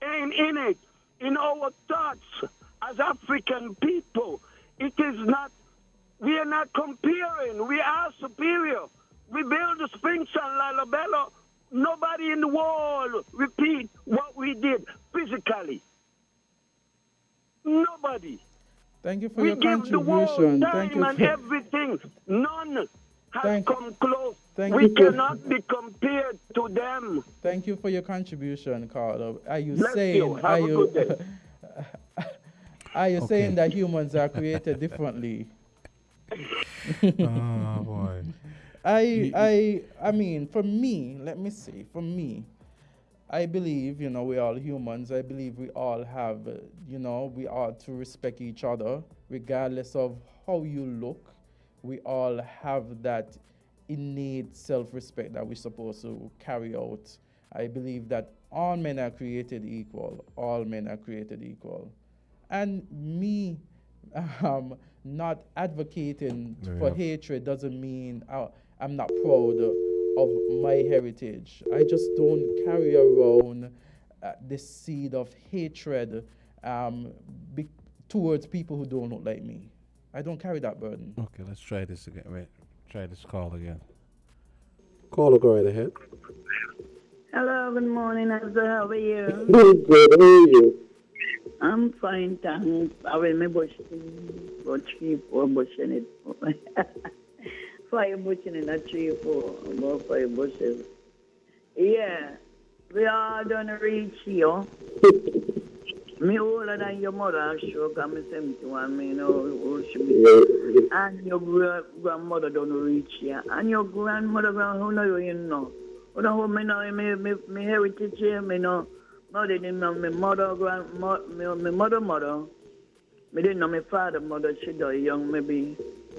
Ain't in it. In our thoughts as African people, it is not. We are not comparing. We are superior. We build the Sphinx and Lalabella. Nobody in the world repeat what we did physically. Nobody. Thank you for We your give the world contribution. time Thank you and for. everything. None has come close. thank We you for- cannot be compared to them. Thank you for your contribution, Carlo. Are you Bless saying? you. Have Are a you? good day. Are you Okay. saying that humans are created differently? Oh boy. I mean, for me, let me say, for me, I believe, we're all humans. I believe we all have, we ought to respect each other, regardless of how you look. We all have that innate self-respect that we're supposed to carry out. I believe that all men are created equal. All men are created equal. And me not advocating There you for have- hatred doesn't mean I'm not proud of my heritage. I just don't carry around this seed of hatred towards people who don't look like me. I don't carry that burden. Okay, let's try this again. Wait, try this call again. Caller, go right ahead. Hello, good morning, Azard. How are you? Good, how are you? I'm fine, thanks. I will me bush, about 3-4 bush in it. 5 bush in a 3-4, about 5 bushes. Yeah, we all done reach here. Me older than your mother, I'm sure, because I'm 71, me know who should be. And your grandmother don't reach here. And your grandmother, who know you know. Who know who me know, me heritage here, me know. No, they didn't know my mother, my mother. Me didn't know my father, mother, she died young, maybe.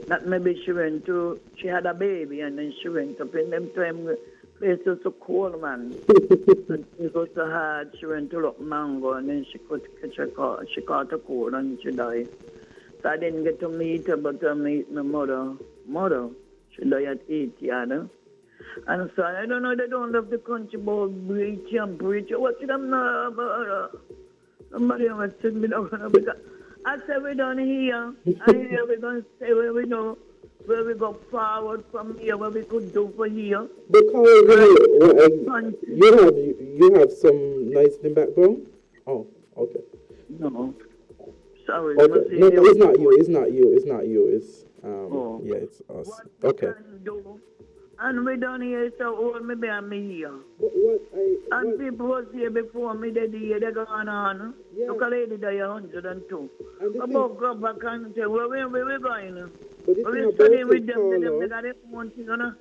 Not maybe she went to, she had a baby and then she went up in them time. Place was so cold, man. It was so hard. She went to look mango and then she caught a cold and she died. So I didn't get to meet her, but I meet my mother. She died at 80, you know. And so I don't know, they don't love the country about breach and breach. What should I know about somebody was sitting me down because I said we done here and here we're gonna stay where we know. Where we go forward from here, what we could do for here. Because you have some nice in the background. Oh, okay. No, sorry. Okay. must No, say it's not you. It's not you. It's not you. It's yeah, it's us. Okay. do. And we done here, so old maybe I'm here. And people was here before me, they gone on. Look at lady there, 102. About go back and say, where we going? We're studying with them, they got their own thing, you know.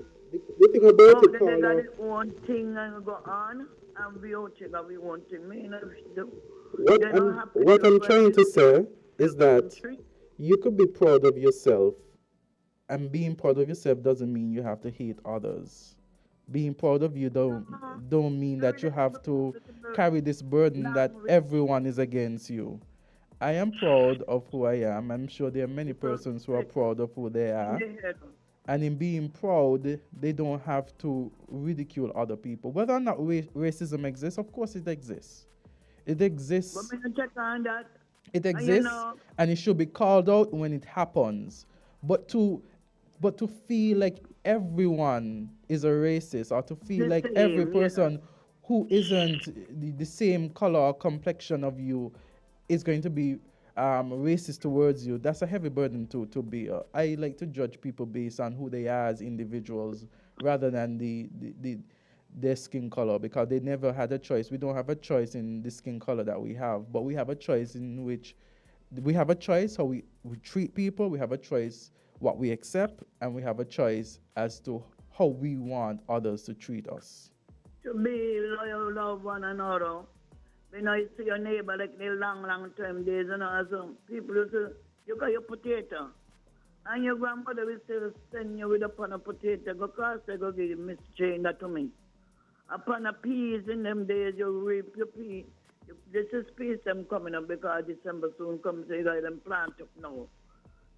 The thing about it, They got Carlo, their own thing and go on, and we all check out we want thing. Me, you know, do. what I'm trying to say is that you could be proud of yourself, and being proud of yourself doesn't mean you have to hate others. Being proud of you don't mean that you have to carry this burden that everyone is against you. I am proud of who I am. I'm sure there are many persons who are proud of who they are. And in being proud, they don't have to ridicule other people. Whether or not racism exists, of course it exists. It exists. But me check on that. It And exists, you know, and it should be called out when it happens. But to feel like everyone is a racist, or to feel like every person who isn't the same color or complexion of you is going to be racist towards you, that's a heavy burden to bear. I like to judge people based on who they are as individuals rather than their skin color, because they never had a choice. We don't have a choice in the skin color that we have, but we have a choice in which we have a choice how we treat people. We have a choice what we accept, and we have a choice as to how we want others to treat us. To be loyal, love one another. When I see your neighbor like the long time days, as people will say, you got your potato. And your grandmother will still send you with a pan of potato. Go cross, they go give Miss Jane that to me. A pan of peas in them days, you reap your peas. This is peace them coming up because December soon comes, so you got them plant up now.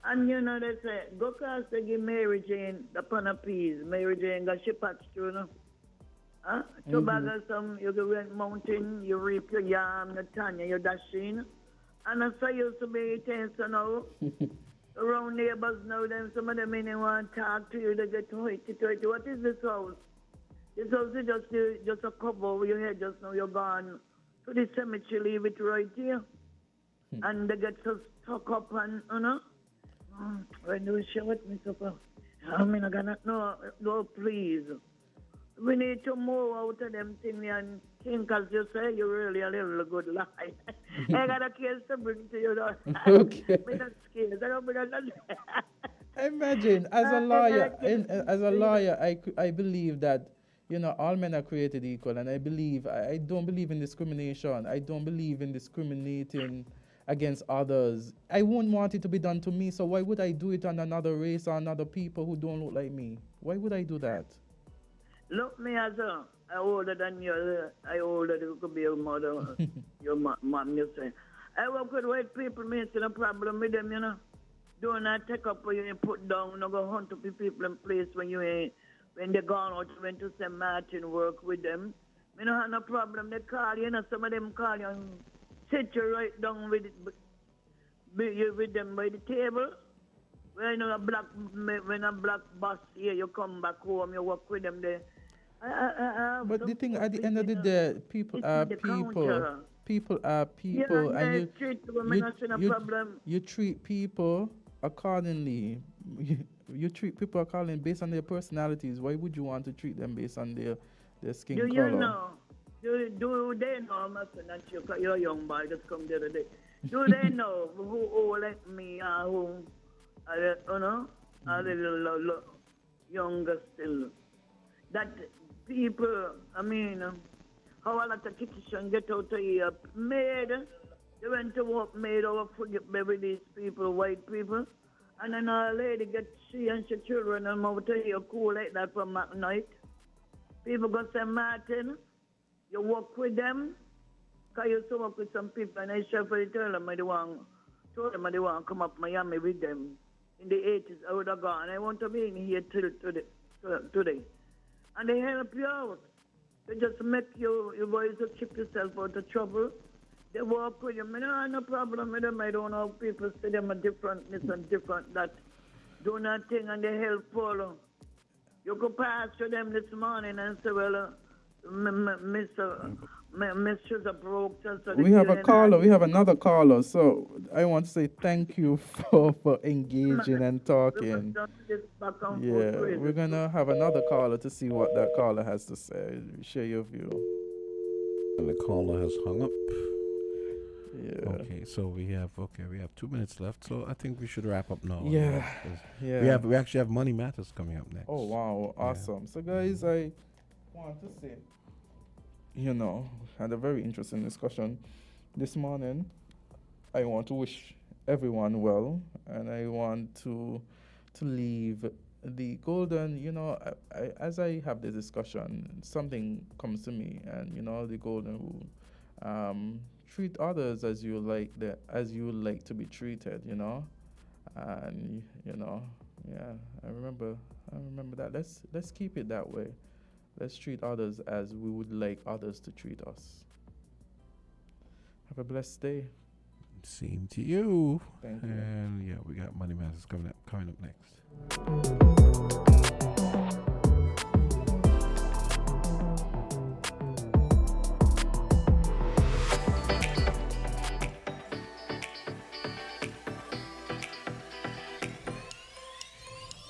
And they say, go cross, they give Mary Jane the pan of peas. Mary Jane got she patch through, Huh? Two bags of some, you go went mountain, you reap your yam, your tanya, your dashing. And that's how used to be things, now. Around neighbors now, them, some of them ain't want to talk to you, they get hoity. What is this house? This house is just a cover over your head, just now you're gone to the cemetery, leave it right here. And they get so stuck up and, when you share with me, so I mean, I cannot, no, please. We need to move out of them things and think, as you say, you're really a little good lie. I got a case to bring to you, though. Okay. I'm not scared. I don't believe that. Imagine, as a lawyer, I believe that, all men are created equal, and I don't believe in discrimination. I don't believe in discriminating against others. I wouldn't want it to be done to me, so why would I do it on another race or another people who don't look like me? Why would I do that? Look me as I older than you. I older than you could be your mother, your mom, you say. I work with white people, me see no problem with them, Do not take up what you ain't put down, no go hunt up the people in place when they gone out, went to St. Martin, work with them. Me no have no problem. They call you, some of them call you and sit you right down with them by the table. When a black boss here, you come back home, you work with them there. But the thing, at the end of the day, people are people. People are people, and you treat people accordingly. You treat people accordingly based on their personalities. Why would you want to treat them based on their skin color? You know? Do they know? I'm not saying that you're a young boy just come the other day. Do they know who old like me or who, a little younger still? That people, how a lot of kitchen get out of here, maid, they went to work, maid over forget with these people, white people. And then a lady get she and she children and over to here cool like that from night. People go say, Martin, you work with them, because you used to work with some people, and I tell them I want to come up Miami with them. In the 80s, I would have gone. I want to be in here till today. And they help you out. They just make your voice to keep yourself out of trouble. They work with you. I don't have no problem with them. I don't know how people say them are different, this and different, that. Do nothing and they help follow. You could pass to them this morning and say, well, Mr. broke. We have a caller. We have another caller. So I want to say thank you for engaging and talking. Yeah, we're going to have another caller to see what that caller has to say. Share your view. And the caller has hung up. Yeah. Okay, so we have 2 minutes left. So I think we should wrap up now. Yeah. We actually have Money Matters coming up next. Oh wow, awesome. Yeah. So guys, I want to say, had a very interesting discussion this morning. I want to wish everyone well, and I want to leave the golden, as I have the discussion, something comes to me, and the golden rule. Treat others as you like to be treated, and I remember that. Let's keep it that way. Let's treat others as we would like others to treat us. Have a blessed day. Same to you. Thank you. And we got Money Matters coming up next.